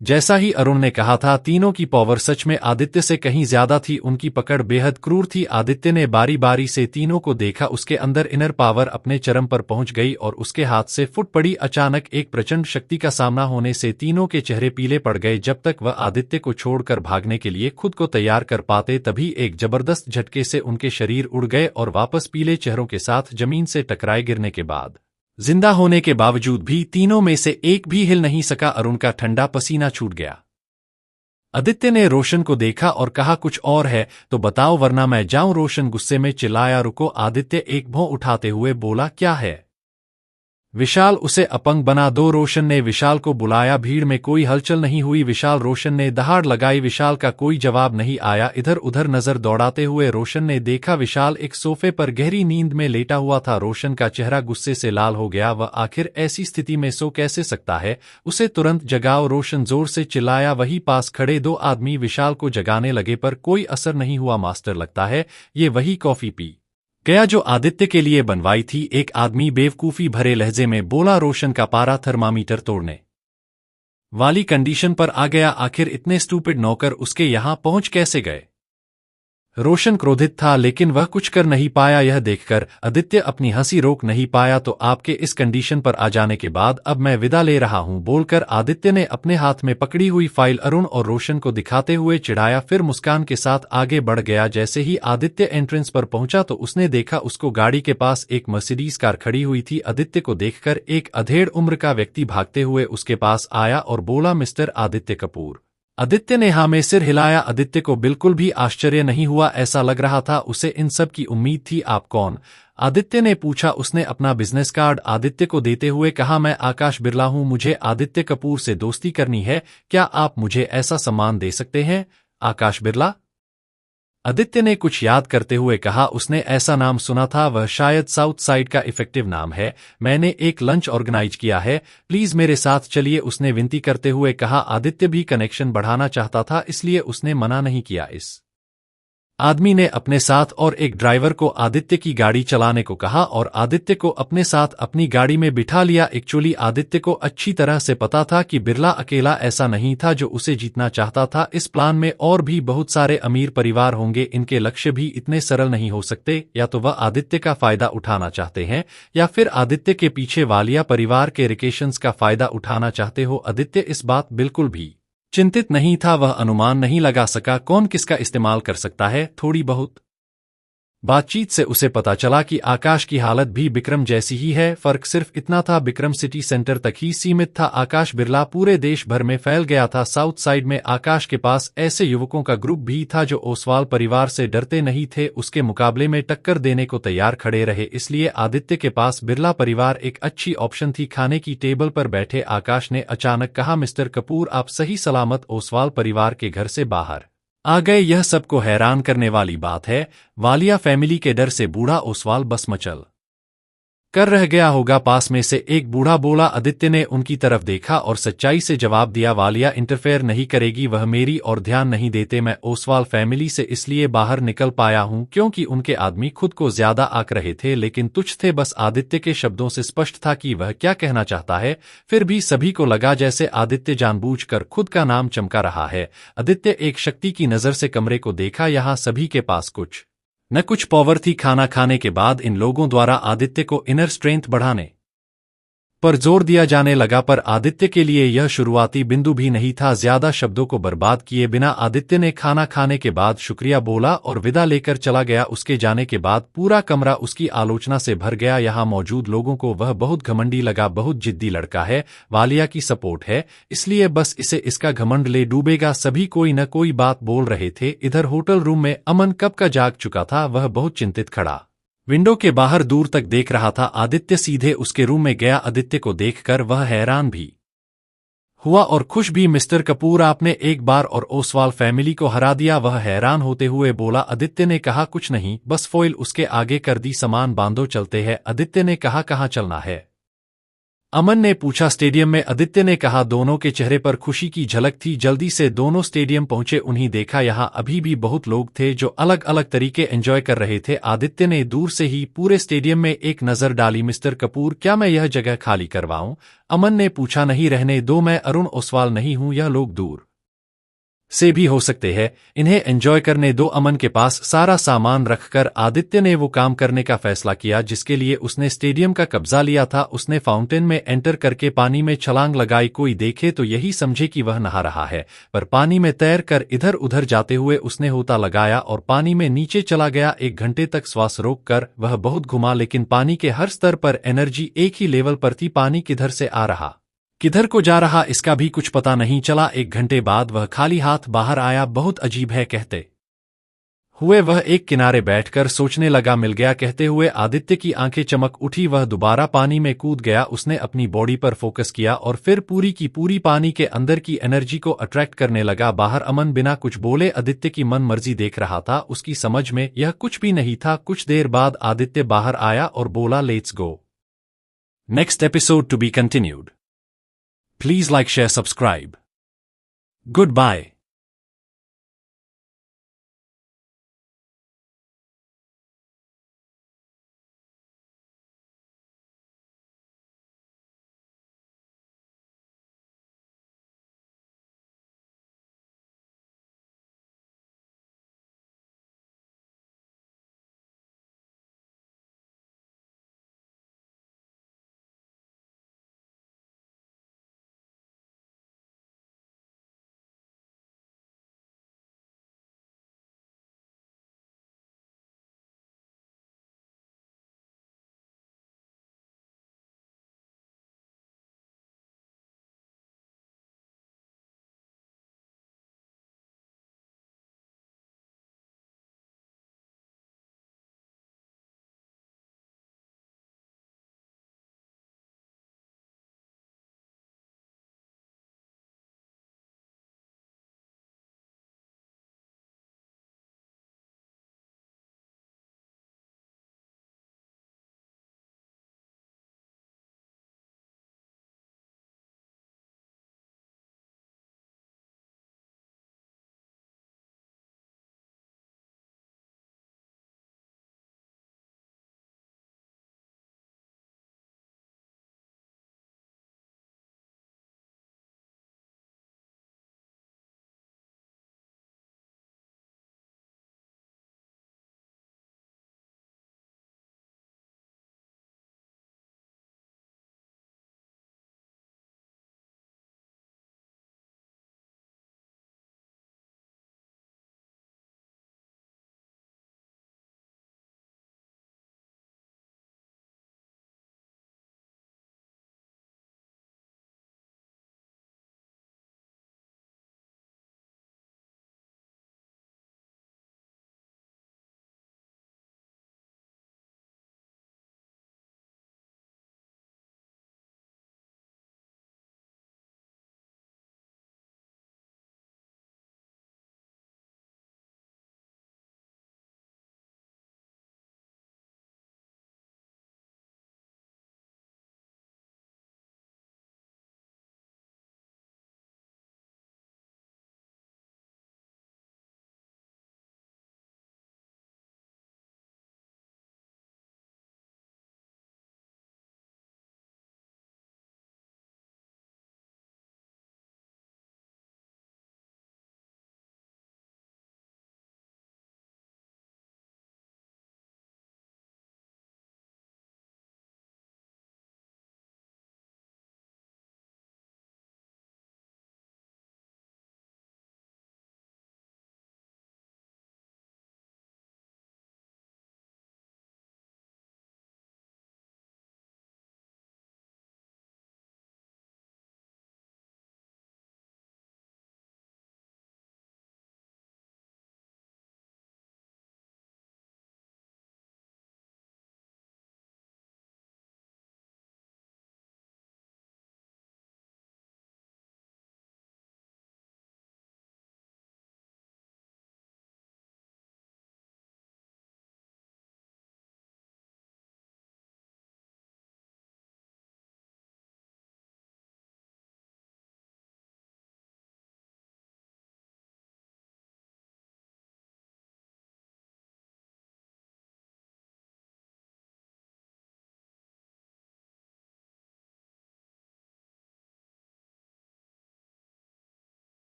जैसा ही अरुण ने कहा था, तीनों की पावर सच में आदित्य से कहीं ज्यादा थी। उनकी पकड़ बेहद क्रूर थी। आदित्य ने बारी बारी से तीनों को देखा। उसके अंदर इनर पावर अपने चरम पर पहुंच गई और उसके हाथ से फुट पड़ी। अचानक एक प्रचंड शक्ति का सामना होने से तीनों के चेहरे पीले पड़ गए। जब तक वह आदित्य को छोड़कर भागने के लिए खुद को तैयार कर पाते, तभी एक जबरदस्त झटके से उनके शरीर उड़ गए और वापस पीले चेहरों के साथ जमीन से टकराए। गिरने के बाद जिंदा होने के बावजूद भी तीनों में से एक भी हिल नहीं सका। अरुण का ठंडा पसीना छूट गया। आदित्य ने रोशन को देखा और कहा, कुछ और है तो बताओ वरना मैं जाऊं। रोशन गुस्से में चिल्लाया। रुको। आदित्य एक भौं उठाते हुए बोला, क्या है? विशाल, उसे अपंग बना दो। रोशन ने विशाल को बुलाया। भीड़ में कोई हलचल नहीं हुई। विशाल, रोशन ने दहाड़ लगाई। विशाल का कोई जवाब नहीं आया। इधर उधर नजर दौड़ाते हुए रोशन ने देखा विशाल एक सोफे पर गहरी नींद में लेटा हुआ था। रोशन का चेहरा गुस्से से लाल हो गया। वह आखिर ऐसी स्थिति में सो कैसे सकता है? उसे तुरंत जगाओ। रोशन जोर से चिल्लाया। वहीं पास खड़े दो आदमी विशाल को जगाने लगे पर कोई असर नहीं हुआ। मास्टर, लगता है ये वही कॉफी पी गया जो आदित्य के लिए बनवाई थी, एक आदमी बेवकूफी भरे लहजे में बोला। रोशन का पारा थर्मामीटर तोड़ने वाली कंडीशन पर आ गया। आखिर इतने स्टूपिड नौकर उसके यहां पहुंच कैसे गए? रोशन क्रोधित था लेकिन वह कुछ कर नहीं पाया। यह देखकर आदित्य अपनी हंसी रोक नहीं पाया। तो आपके इस कंडीशन पर आ जाने के बाद अब मैं विदा ले रहा हूं, बोलकर आदित्य ने अपने हाथ में पकड़ी हुई फाइल अरुण और रोशन को दिखाते हुए चिढ़ाया। फिर मुस्कान के साथ आगे बढ़ गया। जैसे ही आदित्य एंट्रेंस पर पहुंचा तो उसने देखा उसको गाड़ी के पास एक मर्सिडीज कार खड़ी हुई थी। आदित्य को देखकर एक अधेड़ उम्र का व्यक्ति भागते हुए उसके पास आया और बोला, मिस्टर आदित्य कपूर। आदित्य ने हाँ में सिर हिलाया। आदित्य को बिल्कुल भी आश्चर्य नहीं हुआ। ऐसा लग रहा था उसे इन सब की उम्मीद थी। आप कौन? आदित्य ने पूछा। उसने अपना बिजनेस कार्ड आदित्य को देते हुए कहा, मैं आकाश बिरला हूं। मुझे आदित्य कपूर से दोस्ती करनी है। क्या आप मुझे ऐसा सम्मान दे सकते हैं? आकाश बिरला? आदित्य ने कुछ याद करते हुए कहा। उसने ऐसा नाम सुना था, वह शायद साउथ साइड का इफेक्टिव नाम है। मैंने एक लंच ऑर्गेनाइज किया है, प्लीज मेरे साथ चलिए, उसने विनती करते हुए कहा। आदित्य भी कनेक्शन बढ़ाना चाहता था इसलिए उसने मना नहीं किया। इस आदमी ने अपने साथ और एक ड्राइवर को आदित्य की गाड़ी चलाने को कहा और आदित्य को अपने साथ अपनी गाड़ी में बिठा लिया। एक्चुअली आदित्य को अच्छी तरह से पता था कि बिरला अकेला ऐसा नहीं था जो उसे जीतना चाहता था। इस प्लान में और भी बहुत सारे अमीर परिवार होंगे। इनके लक्ष्य भी इतने सरल नहीं हो सकते। या तो वह आदित्य का फायदा उठाना चाहते हैं या फिर आदित्य के पीछे वालिया परिवार के रिकेशंस का फायदा उठाना चाहते हो। आदित्य इस बात बिल्कुल भी चिंतित नहीं था। वह अनुमान नहीं लगा सका कौन किसका इस्तेमाल कर सकता है। थोड़ी बहुत बातचीत से उसे पता चला कि आकाश की हालत भी विक्रम जैसी ही है। फर्क सिर्फ इतना था, विक्रम सिटी सेंटर तक ही सीमित था। आकाश बिरला पूरे देश भर में फैल गया था। साउथ साइड में आकाश के पास ऐसे युवकों का ग्रुप भी था जो ओसवाल परिवार से डरते नहीं थे, उसके मुकाबले में टक्कर देने को तैयार खड़े रहे। इसलिए आदित्य के पास बिरला परिवार एक अच्छी ऑप्शन थी। खाने की टेबल पर बैठे आकाश ने अचानक कहा, मिस्टर कपूर, आप सही सलामत ओसवाल परिवार के घर से बाहर आ गए। यह सबको हैरान करने वाली बात है। वालिया फैमिली के डर से बूढ़ा ओसवाल बस मचल कर रह गया होगा। पास में से एक बूढ़ा बोला। आदित्य ने उनकी तरफ देखा और सच्चाई से जवाब दिया, वालिया इंटरफेयर नहीं करेगी, वह मेरी और ध्यान नहीं देते। मैं ओसवाल फैमिली से इसलिए बाहर निकल पाया हूं क्योंकि उनके आदमी खुद को ज्यादा आंक रहे थे लेकिन तुच्छ थे। बस आदित्य के शब्दों से स्पष्ट था कि वह क्या कहना चाहता है। फिर भी सभी को लगा जैसे आदित्य जानबूझकर खुद का नाम चमका रहा है। आदित्य एक शक्ति की नजर से कमरे को देखा। यहां सभी के पास कुछ न कुछ पावर थी। खाना खाने के बाद इन लोगों द्वारा आदित्य को इनर स्ट्रेंथ बढ़ाने पर जोर दिया जाने लगा, पर आदित्य के लिए यह शुरुआती बिंदु भी नहीं था। ज्यादा शब्दों को बर्बाद किए बिना आदित्य ने खाना खाने के बाद शुक्रिया बोला और विदा लेकर चला गया। उसके जाने के बाद पूरा कमरा उसकी आलोचना से भर गया। यहां मौजूद लोगों को वह बहुत घमंडी लगा। बहुत जिद्दी लड़का है, वालिया की सपोर्ट है, इसलिए बस इसे इसका घमंड ले डूबेगा। सभी कोई न कोई बात बोल रहे थे। इधर होटल रूम में अमन कब का जाग चुका था। वह बहुत चिंतित खड़ा विंडो के बाहर दूर तक देख रहा था। आदित्य सीधे उसके रूम में गया। आदित्य को देखकर वह हैरान भी हुआ और खुश भी मिस्टर कपूर, आपने एक बार और ओसवाल फैमिली को हरा दिया। वह हैरान होते हुए बोला। आदित्य ने कहा कुछ नहीं, बस फॉइल उसके आगे कर दी, सामान बांधो चलते हैं। आदित्य ने कहा कहाँ चलना है? अमन ने पूछा। स्टेडियम में, आदित्य ने कहा। दोनों के चेहरे पर खुशी की झलक थी। जल्दी से दोनों स्टेडियम पहुंचे। उन्हें देखा यहाँ अभी भी बहुत लोग थे जो अलग अलग तरीके एंजॉय कर रहे थे। आदित्य ने दूर से ही पूरे स्टेडियम में एक नजर डाली। मिस्टर कपूर, क्या मैं यह जगह खाली करवाऊं? अमन ने पूछा। नहीं, रहने दो, मैं अरुण ओसवाल नहीं हूं, यह लोग दूर से भी हो सकते हैं, इन्हें एंजॉय करने दो। अमन के पास सारा सामान रखकर आदित्य ने वो काम करने का फैसला किया जिसके लिए उसने स्टेडियम का कब्जा लिया था। उसने फाउंटेन में एंटर करके पानी में छलांग लगाई। कोई देखे तो यही समझे कि वह नहा रहा है, पर पानी में तैर कर इधर उधर जाते हुए उसने होता लगाया और पानी में नीचे चला गया। 1 घंटे तक श्वास रोक कर वह बहुत घुमा, लेकिन पानी के हर स्तर पर एनर्जी एक ही लेवल पर थी। पानी किधर से आ रहा, किधर को जा रहा, इसका भी कुछ पता नहीं चला। 1 घंटे बाद वह खाली हाथ बाहर आया। बहुत अजीब है, कहते हुए वह एक किनारे बैठकर सोचने लगा। मिल गया, कहते हुए आदित्य की आंखें चमक उठी। वह दोबारा पानी में कूद गया। उसने अपनी बॉडी पर फोकस किया और फिर पूरी की पूरी पानी के अंदर की एनर्जी को अट्रैक्ट करने लगा। बाहर अमन बिना कुछ बोले आदित्य की मन मर्जी देख रहा था। उसकी समझ में यह कुछ भी नहीं था। कुछ देर बाद आदित्य बाहर आया और बोला, let's go. Next episode to be continued. Please like, share, subscribe. Goodbye.